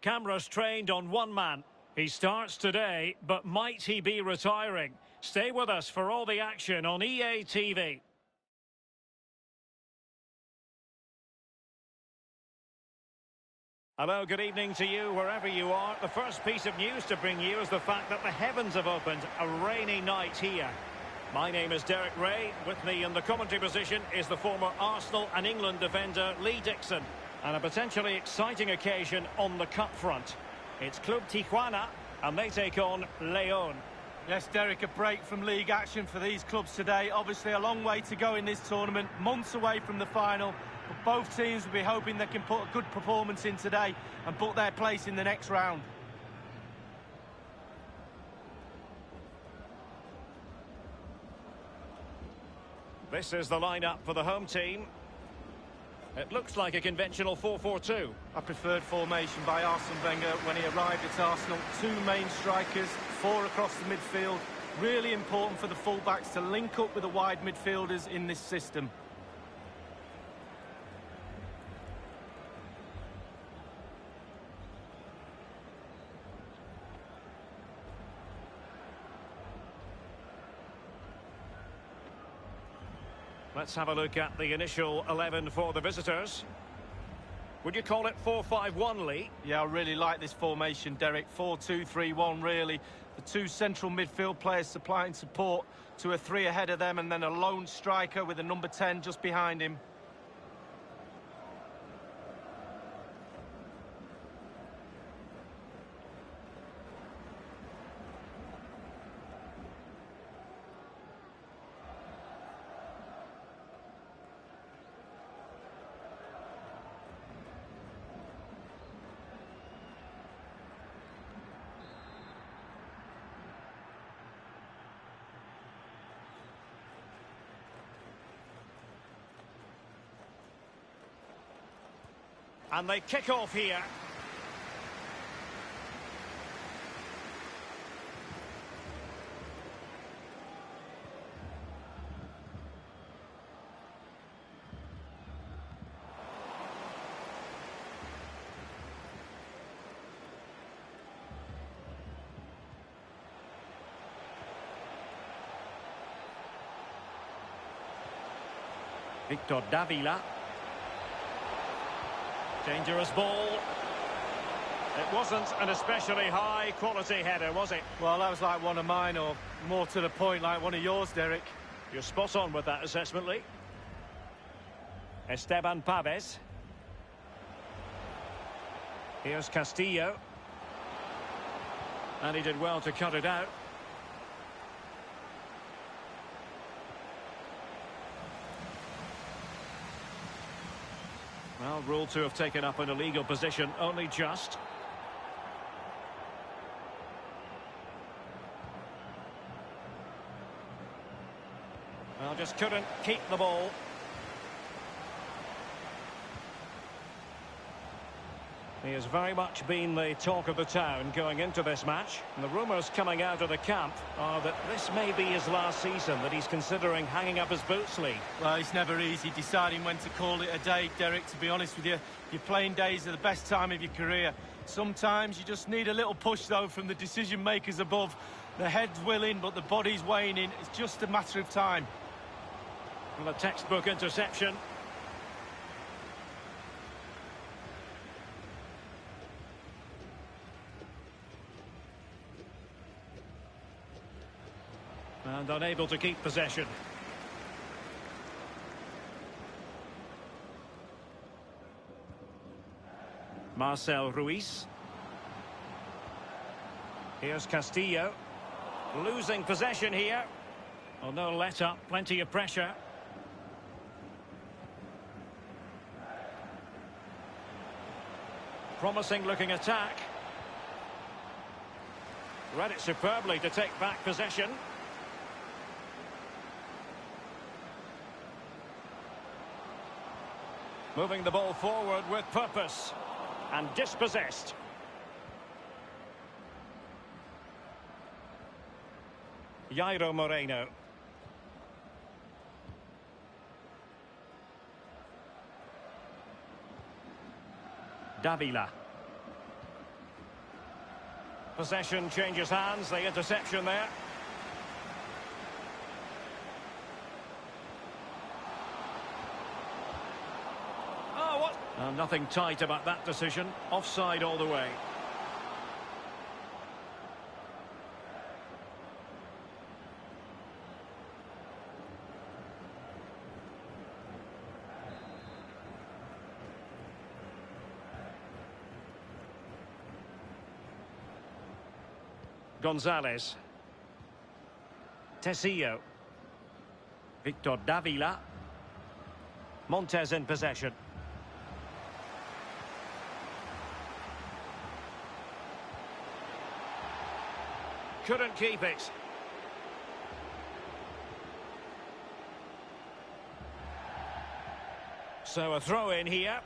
Cameras trained on one man. He starts today, but might he be retiring? Stay with us for all the action on EA TV. Hello, good evening to you wherever you are. The first piece of news to bring you is the fact that the heavens have opened. A rainy night here. My name is Derek Ray. With me in the commentary position is the former Arsenal and England defender Lee Dixon. And a potentially exciting occasion on the cup front. It's Club Tijuana and they take on León. Yes, Derek, a break from league action for these clubs today. Obviously a long way to go in this tournament, months away from the final. But both teams will be hoping they can put a good performance in today and put their place in the next round. This is the lineup for the home team. It looks like a conventional 4-4-2. A preferred formation by Arsene Wenger when he arrived at Arsenal. Two main strikers, four across the midfield. Really important for the fullbacks to link up with the wide midfielders in this system. Let's have a look at the initial 11 for the visitors. Would you call it 4-5-1, Lee? Yeah, I really like this formation, Derek. 4-2-3-1, really. The two central midfield players supplying support to a three ahead of them, and then a lone striker with a number 10 just behind him. And they kick off here. Victor Davila. Dangerous ball. It wasn't an especially high-quality header, was it? Well, that was like one of mine, or more to the point, like one of yours, Derek. You're spot on with that assessment, Lee. Esteban Pavez. Here's Castillo. And he did well to cut it out. Well, ruled to have taken up an illegal position, only just. Well, just couldn't keep the ball. He has very much been the talk of the town going into this match. And the rumours coming out of the camp are that this may be his last season, that he's considering hanging up his boots, Lee. Well, it's never easy deciding when to call it a day, Derek, to be honest with you. Your playing days are the best time of your career. Sometimes you just need a little push, though, from the decision-makers above. The head's willing, but the body's waning. It's just a matter of time. Well, a textbook interception. And unable to keep possession. Marcel Ruiz. Here's Castillo. Losing possession here. Oh, no let up, plenty of pressure. Promising looking attack. Read it superbly to take back possession. Moving the ball forward with purpose. And dispossessed. Jairo Moreno. Davila. Possession changes hands, the interception there. Oh, what? Nothing tight about that decision. Offside all the way. Gonzalez. Tecillo. Victor Davila. Montes in possession. Couldn't keep it. So a throw in here.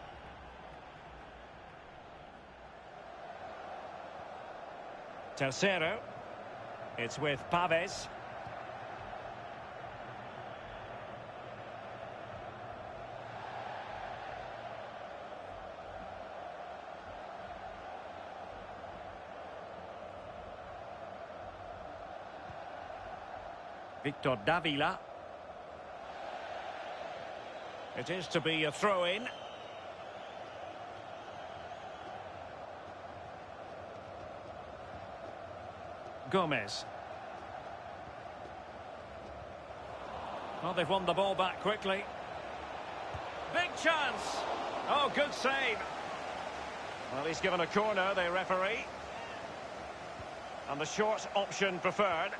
Tercero. It's with Paves. Victor Davila. It is to be a throw-in. Gomez. Well, they've won the ball back quickly. Big chance. Oh, good save. Well, he's given a corner, the referee. And the short option preferred.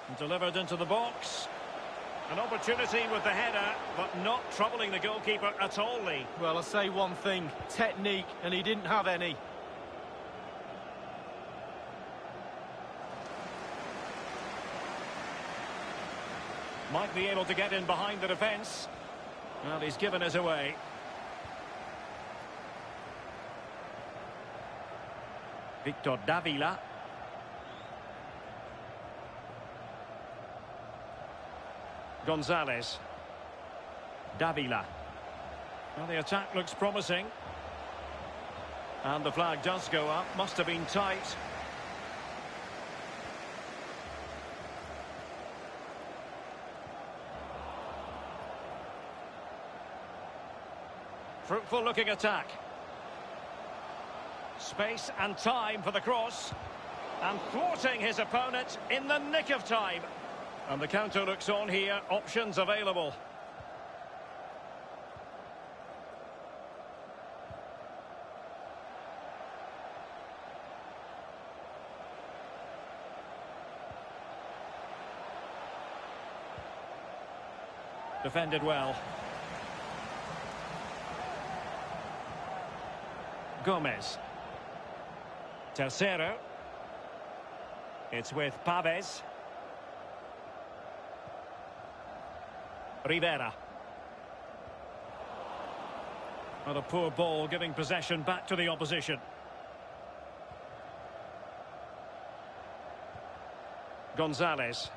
And delivered into the box. An opportunity with the header, but not troubling the goalkeeper at all, Lee. Well, I'll say one thing. Technique, and he didn't have any. Might be able to get in behind the defence. Well, he's given us away. Victor Davila. Gonzalez. Davila. Well, the attack looks promising. And the flag does go up. Must have been tight. Fruitful looking attack. Space and time for the cross. And thwarting his opponent in the nick of time. And the counter looks on here. Options available. Defended well. Gomez. Tercero. It's with Paves. Rivera. Well, a poor ball giving possession back to the opposition. Gonzalez.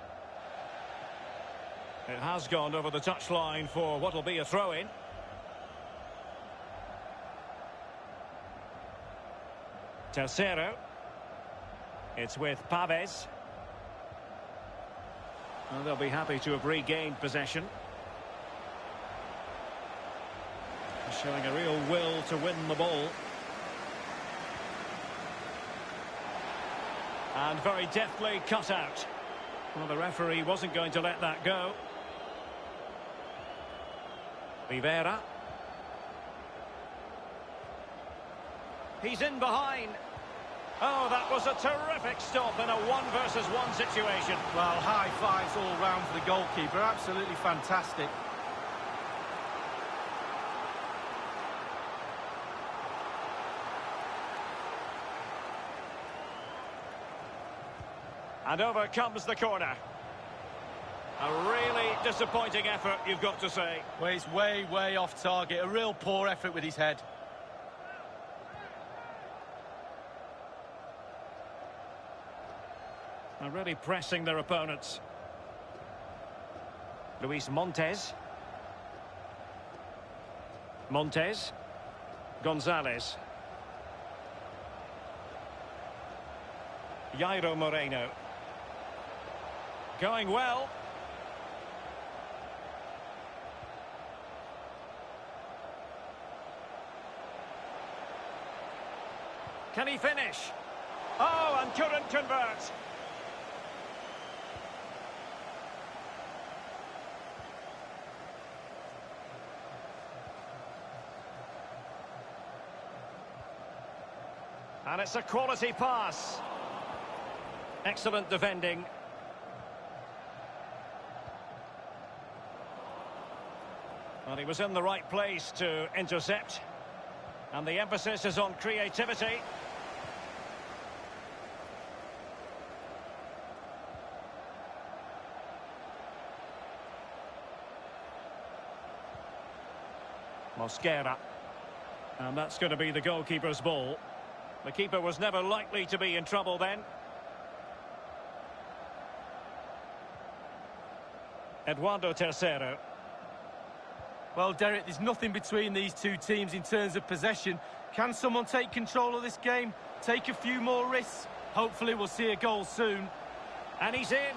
It has gone over the touchline for what will be a throw-in. Tercero. It's with Paves. Well, they'll be happy to have regained possession. Showing a real will to win the ball. And very deftly cut out. Well, the referee wasn't going to let that go. Rivera. He's in behind. Oh, that was a terrific stop in a 1-versus-1 situation. Well, high fives all round for the goalkeeper. Absolutely fantastic. And over comes the corner. A really disappointing effort, you've got to say. Well, he's way, way off target. A real poor effort with his head. They're really pressing their opponents. Luis Montes. Montes. Gonzalez. Jairo Moreno. Going well. Can he finish? Oh, and couldn't convert. And it's a quality pass. Excellent defending. Well, he was in the right place to intercept. And the emphasis is on creativity. Mosquera. And that's going to be the goalkeeper's ball. The keeper was never likely to be in trouble then. Eduardo Tercero. Well, Derek, there's nothing between these two teams in terms of possession. Can someone take control of this game? Take a few more risks? Hopefully we'll see a goal soon. And he's in.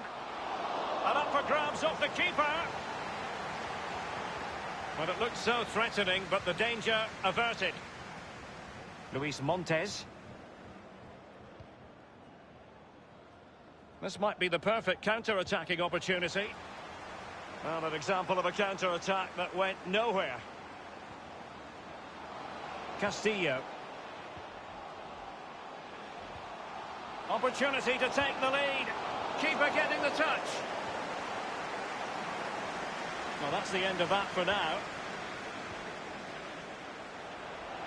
And up for grabs off the keeper. Well, it looked so threatening, but the danger averted. Luis Montes. This might be the perfect counter-attacking opportunity. Well, an example of a counter-attack that went nowhere. Castillo. Opportunity to take the lead. Keeper getting the touch. Well, that's the end of that for now.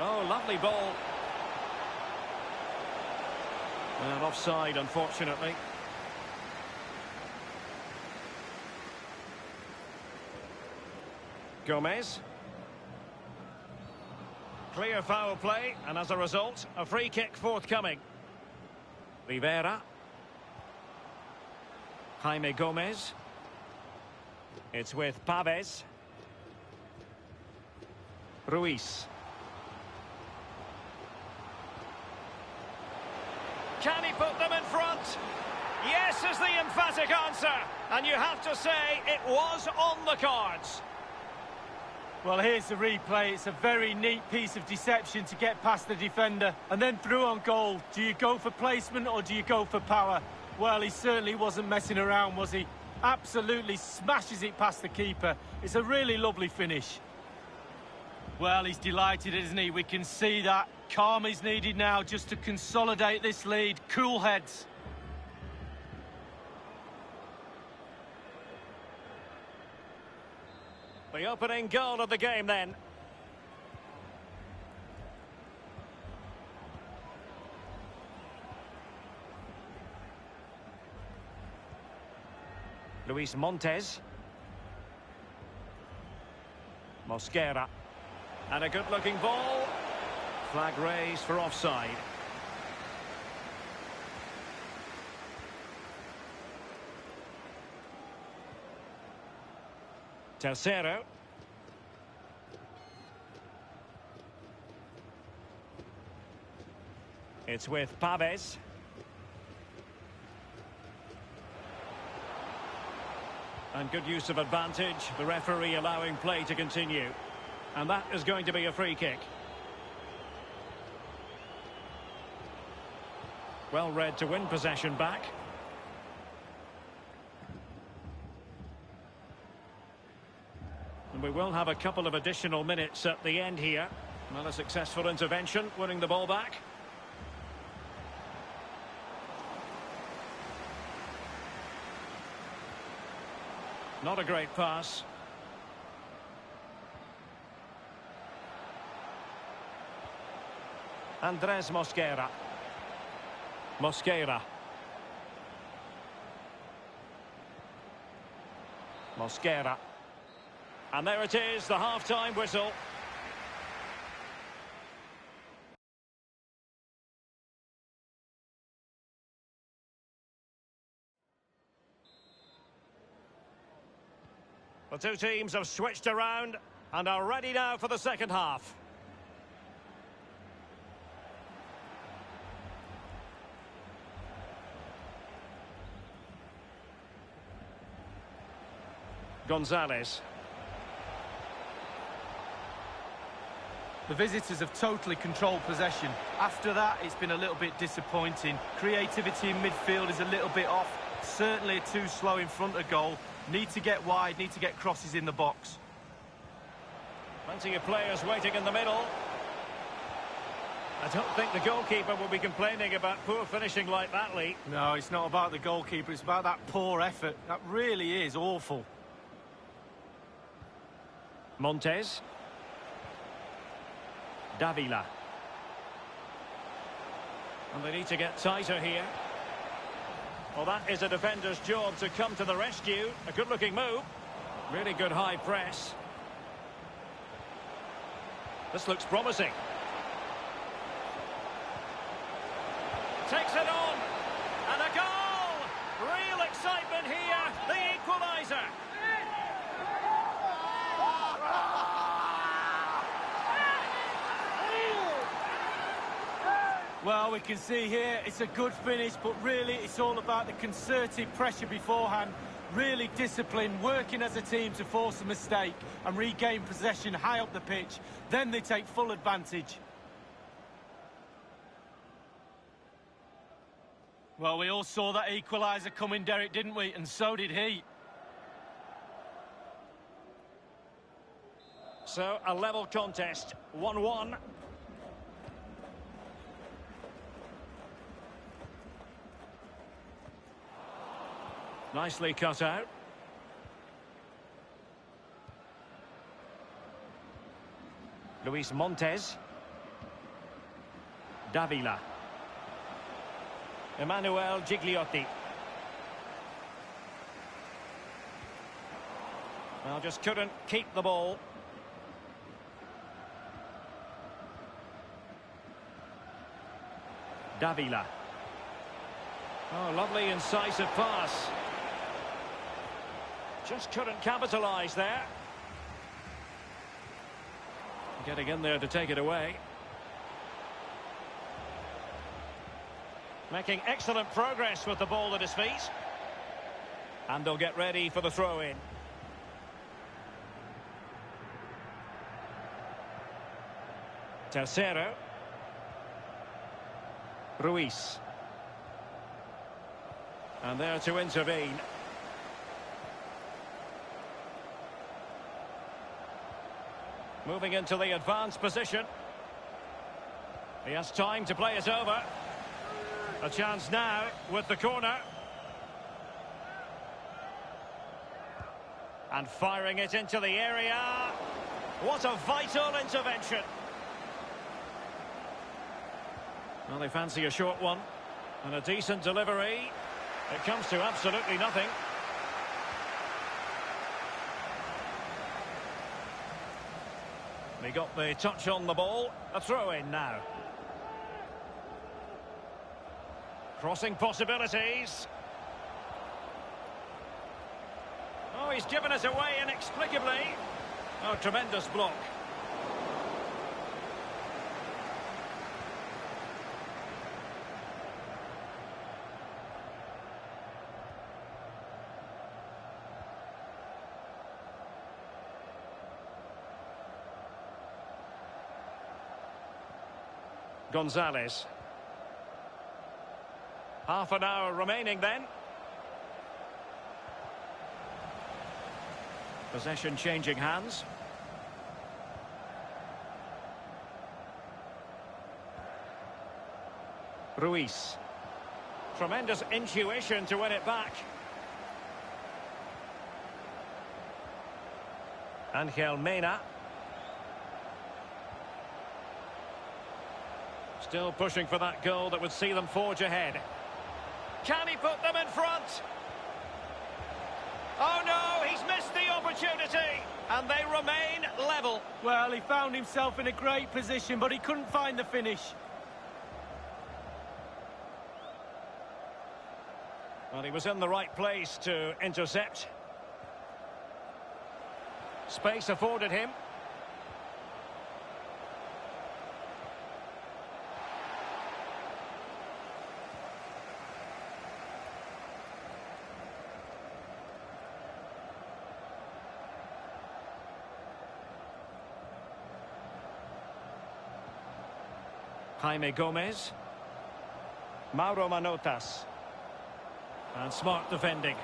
Oh, lovely ball. And offside, unfortunately. Gomez. Clear foul play, and as a result, a free kick forthcoming. Rivera. Jaime Gomez. It's with Pavés. Ruiz. Can he put them in front? Yes is the emphatic answer. And you have to say it was on the cards. Well, here's the replay. It's a very neat piece of deception to get past the defender and then through on goal. Do you go for placement or do you go for power? Well, he certainly wasn't messing around, was he? Absolutely smashes it past the keeper. It's a really lovely finish. Well, he's delighted, isn't he? We can see that. Calm is needed now just to consolidate this lead. Cool heads. The opening goal of the game then. Luis Montes. Mosquera. And a good-looking ball. Flag raised for offside. Tercero. It's with Pavés. And good use of advantage, the referee allowing play to continue. And that is going to be a free kick. Well read to win possession back. And we will have a couple of additional minutes at the end here. Well, a successful intervention, winning the ball back. Not a great pass. Andres Mosquera. Mosquera. Mosquera. And there it is, the half-time whistle. The two teams have switched around and are ready now for the second half. Gonzalez. The visitors have totally controlled possession. After that, it's been a little bit disappointing. Creativity in midfield is a little bit off. Certainly too slow in front of goal. Need to get wide, need to get crosses in the box. Plenty of players waiting in the middle. I don't think the goalkeeper will be complaining about poor finishing like that, Lee. No, it's not about the goalkeeper, it's about that poor effort. That really is awful. Montes. Davila. And they need to get tighter here. Well, that is a defender's job to come to the rescue. A good-looking move. Really good high press. This looks promising. Takes it on. And a goal! Real excitement here. The equaliser. Well, we can see here it's a good finish, but really it's all about the concerted pressure beforehand. Really disciplined, working as a team to force a mistake and regain possession high up the pitch. Then they take full advantage. Well, we all saw that equaliser coming, Derek, didn't we? And so did he. So, a level contest, 1-1. Nicely cut out. Luis Montes. Davila. Emmanuel Gigliotti. Well, just couldn't keep the ball. Davila. Oh, lovely incisive pass. Just couldn't capitalise there. Getting in there to take it away. Making excellent progress with the ball at his feet. And they'll get ready for the throw-in. Tercero. Ruiz. And there to intervene. Moving into the advanced position. He has time to play it over. A chance now with the corner. And firing it into the area. What a vital intervention. Well, they fancy a short one. And a decent delivery. It comes to absolutely nothing. He got the touch on the ball. A throw-in now. Crossing possibilities. Oh, he's given us away inexplicably. Oh, tremendous block. Gonzalez. Half an hour remaining then. Possession changing hands. Ruiz. Tremendous intuition to win it back. Angel Mena. Still pushing for that goal that would see them forge ahead. Can he put them in front? Oh no, he's missed the opportunity. And they remain level. Well, he found himself in a great position, but he couldn't find the finish. Well, he was in the right place to intercept. Space afforded him. Jaime Gomez. Mauro Manotas. And smart defending.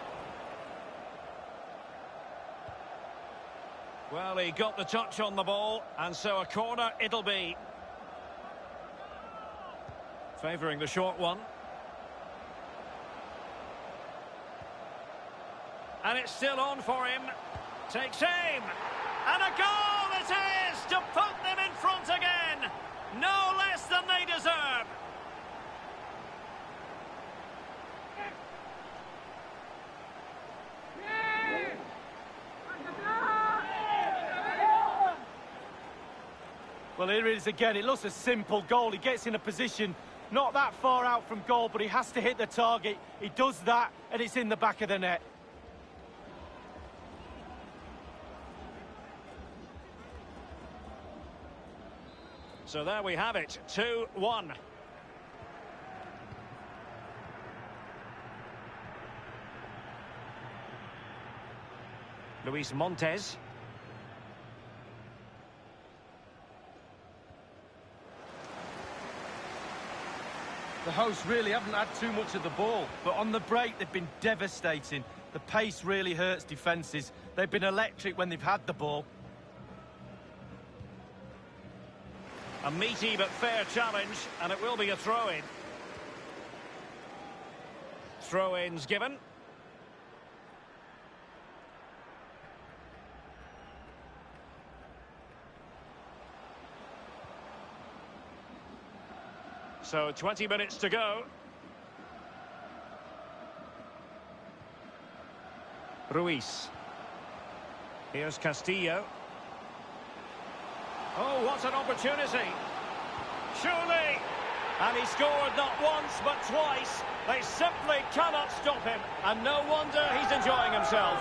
Well, he got the touch on the ball, and so a corner it'll be. Favouring the short one. And it's still on for him. Takes aim. And a goal it is to put them in front again. No less than they deserve. Well, here it is again. It looks a simple goal. He gets in a position not that far out from goal, but he has to hit the target. He does that, and it's in the back of the net. So there we have it, 2-1. Luis Montes. The hosts really haven't had too much of the ball, but on the break they've been devastating. The pace really hurts defences. They've been electric when they've had the ball. A meaty but fair challenge, and it will be a throw-in. Throw-ins given. So 20 minutes to go. Ruiz. Here's Castillo. Oh, what an opportunity. Surely. And he scored not once, but twice. They simply cannot stop him. And no wonder he's enjoying himself.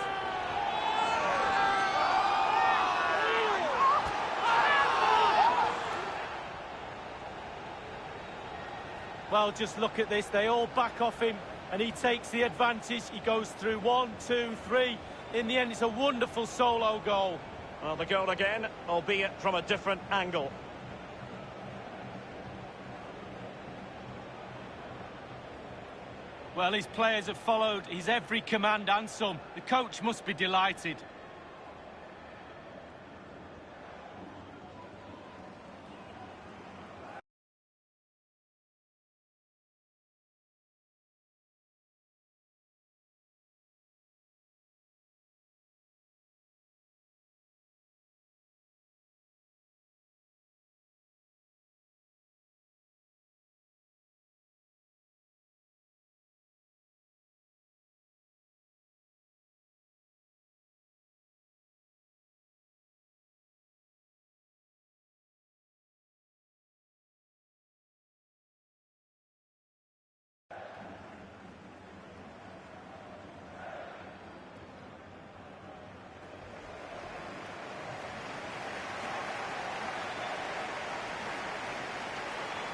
Well, just look at this. They all back off him, and he takes the advantage. He goes through 1, 2, 3. In the end, it's a wonderful solo goal. Well, the goal again, albeit from a different angle. Well, his players have followed his every command and some. The coach must be delighted.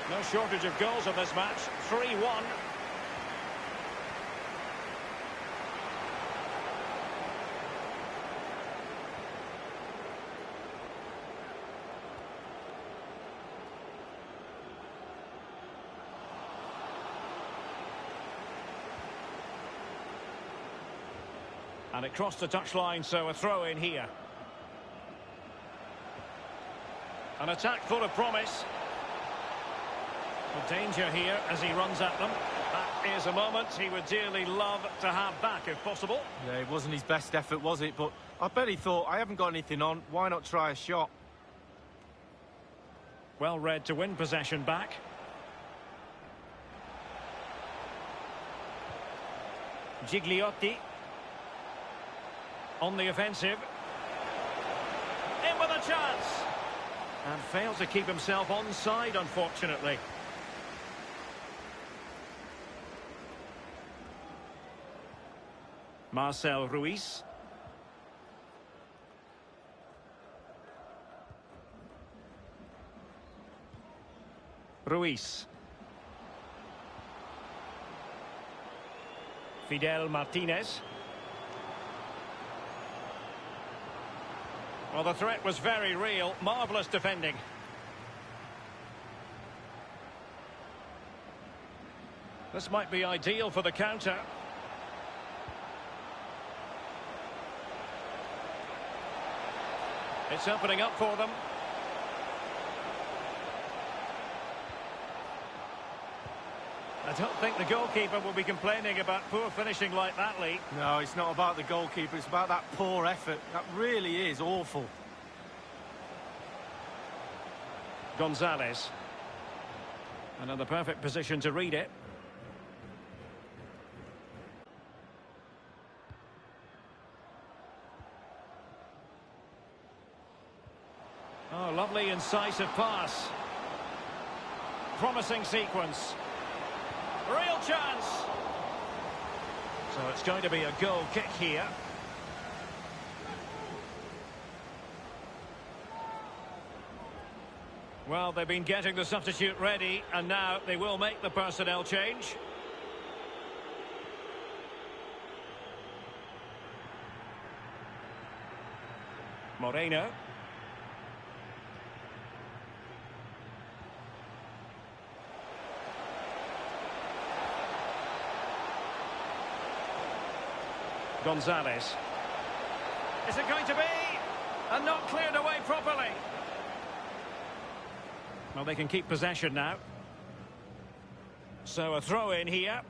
No shortage of goals in this match. 3-1. And it crossed the touchline, so a throw in here. An attack full of promise. The danger here as he runs at them. That is a moment he would dearly love to have back if possible. Yeah, it wasn't his best effort, was it? But I bet he thought, I haven't got anything on, why not try a shot? Well read to win possession back. Gigliotti. On the offensive. In with a chance. And failed to keep himself onside, unfortunately. Marcel Ruiz. Ruiz. Fidel Martinez. Well, the threat was very real. Marvellous defending. This might be ideal for the counter. It's opening up for them. I don't think the goalkeeper will be complaining about poor finishing like that, Lee. No, it's not about the goalkeeper, it's about that poor effort. That really is awful. Gonzalez. Another perfect position to read it. Oh, lovely incisive pass. Promising sequence. Real chance. So it's going to be a goal kick here. Well, they've been getting the substitute ready, and now they will make the personnel change. Moreno. Gonzalez. Is it going to be? And not cleared away properly. Well, they can keep possession now. So a throw in here.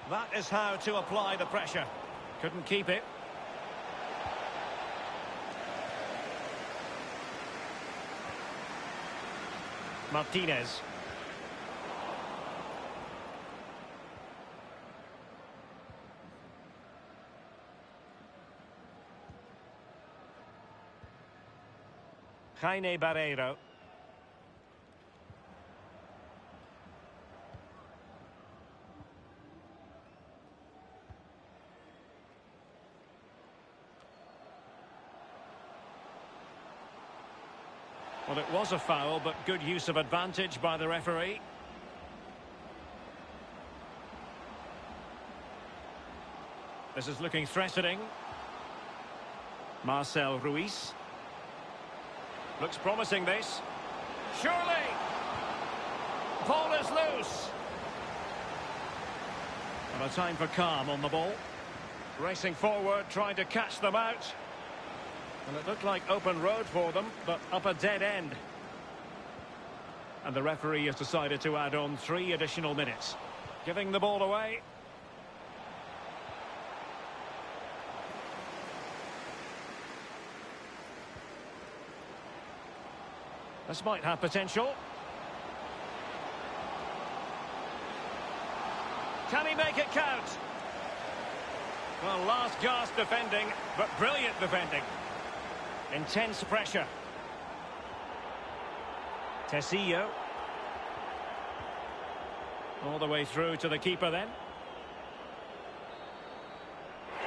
That is how to apply the pressure. Couldn't keep it. Martinez. Jaime Barreiro. Well, it was a foul, but good use of advantage by the referee. This is looking threatening. Marcel Ruiz. Looks promising, this. Surely! Ball is loose. And a time for calm on the ball. Racing forward, trying to catch them out. And it looked like open road for them, but up a dead end. And the referee has decided to add on 3 additional minutes. Giving the ball away. This might have potential. Can he make it count? Well, last gasp defending, but brilliant defending. Intense pressure. Tecillo. All the way through to the keeper then.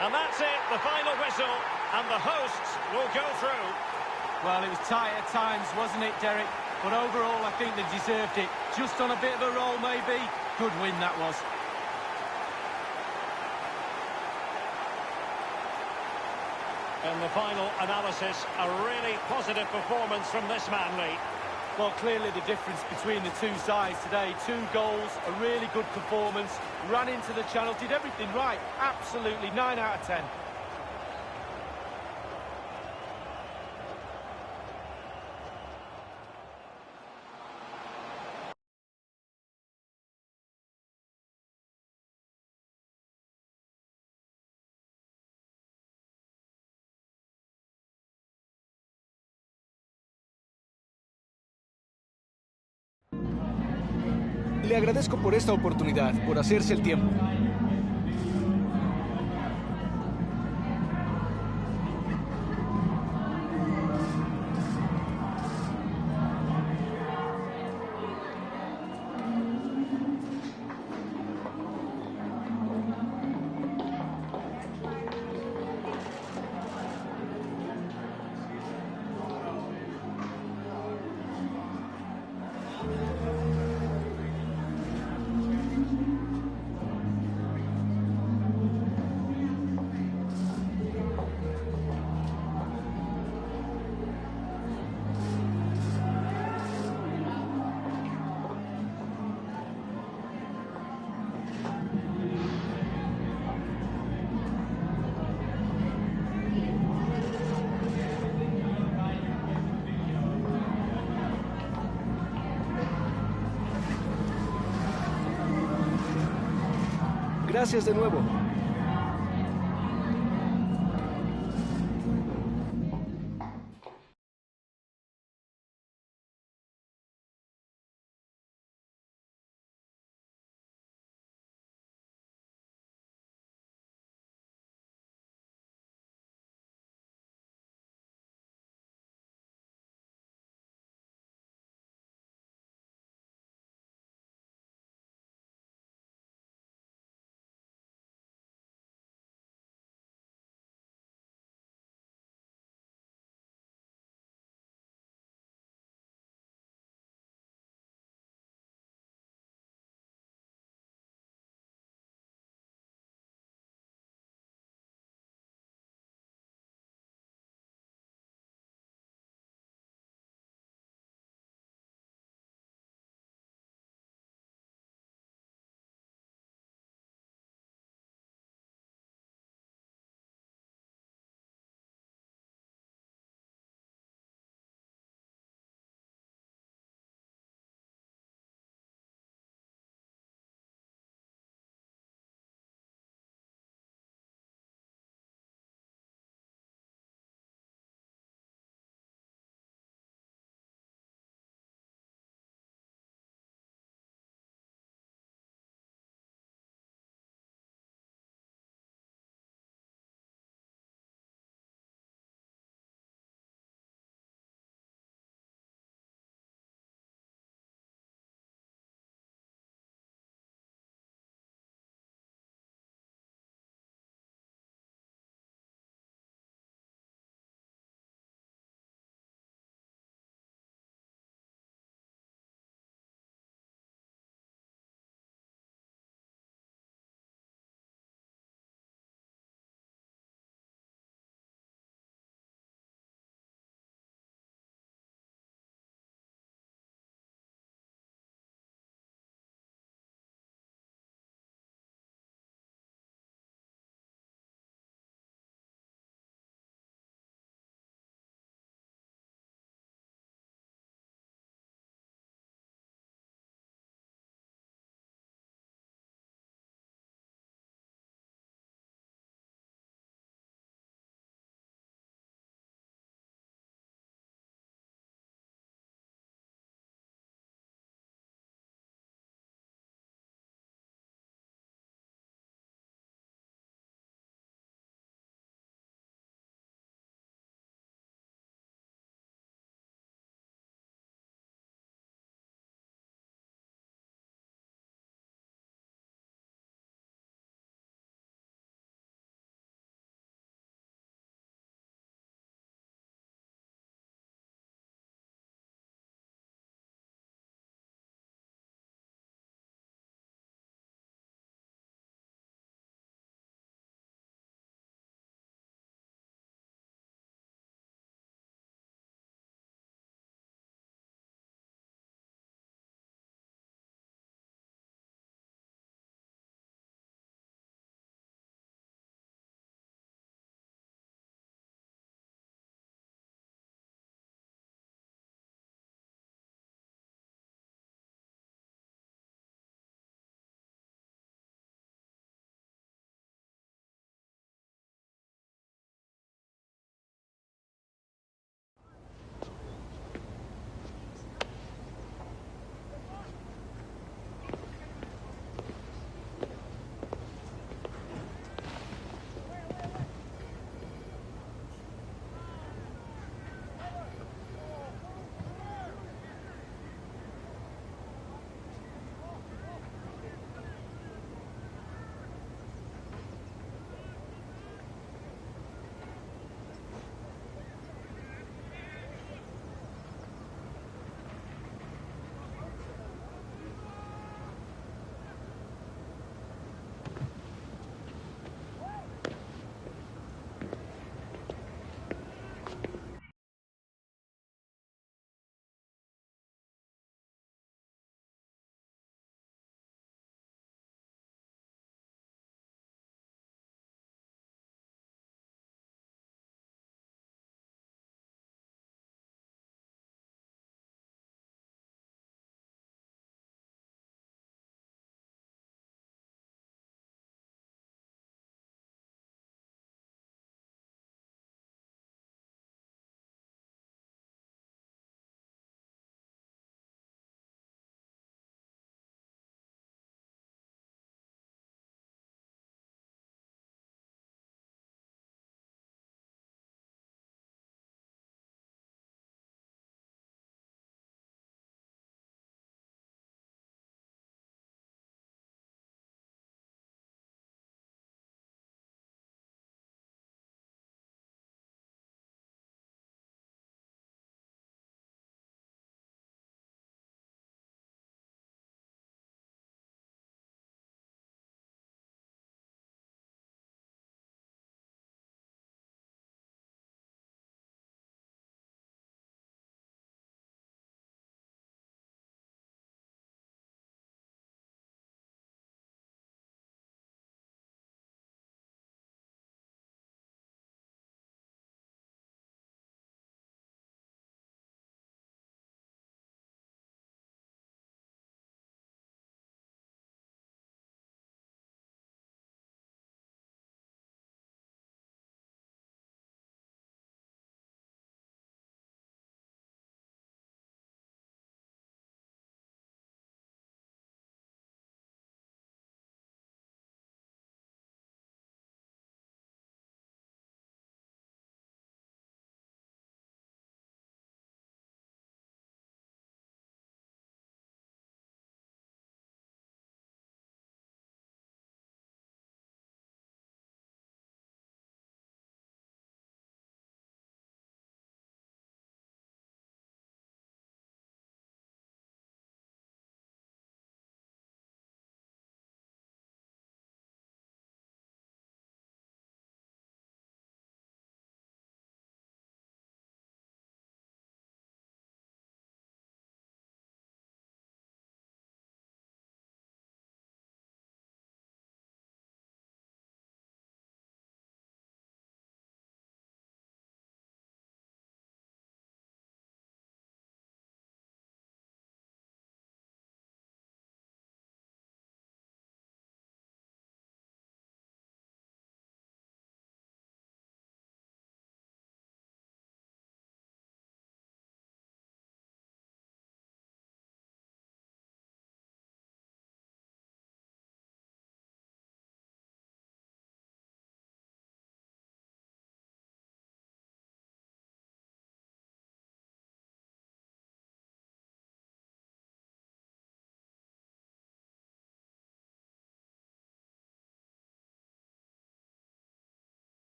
And that's it, the final whistle, and the hosts will go through. Well, it was tight at times, wasn't it, Derek? But overall, I think they deserved it. Just on a bit of a roll, maybe. Good win, that was. In the final analysis, a really positive performance from this man, Lee. Well, clearly the difference between the two sides today. 2 goals, a really good performance. Ran into the channel, did everything right. Absolutely, 9 out of 10. Le agradezco por esta oportunidad, por hacerse el tiempo. Gracias de nuevo.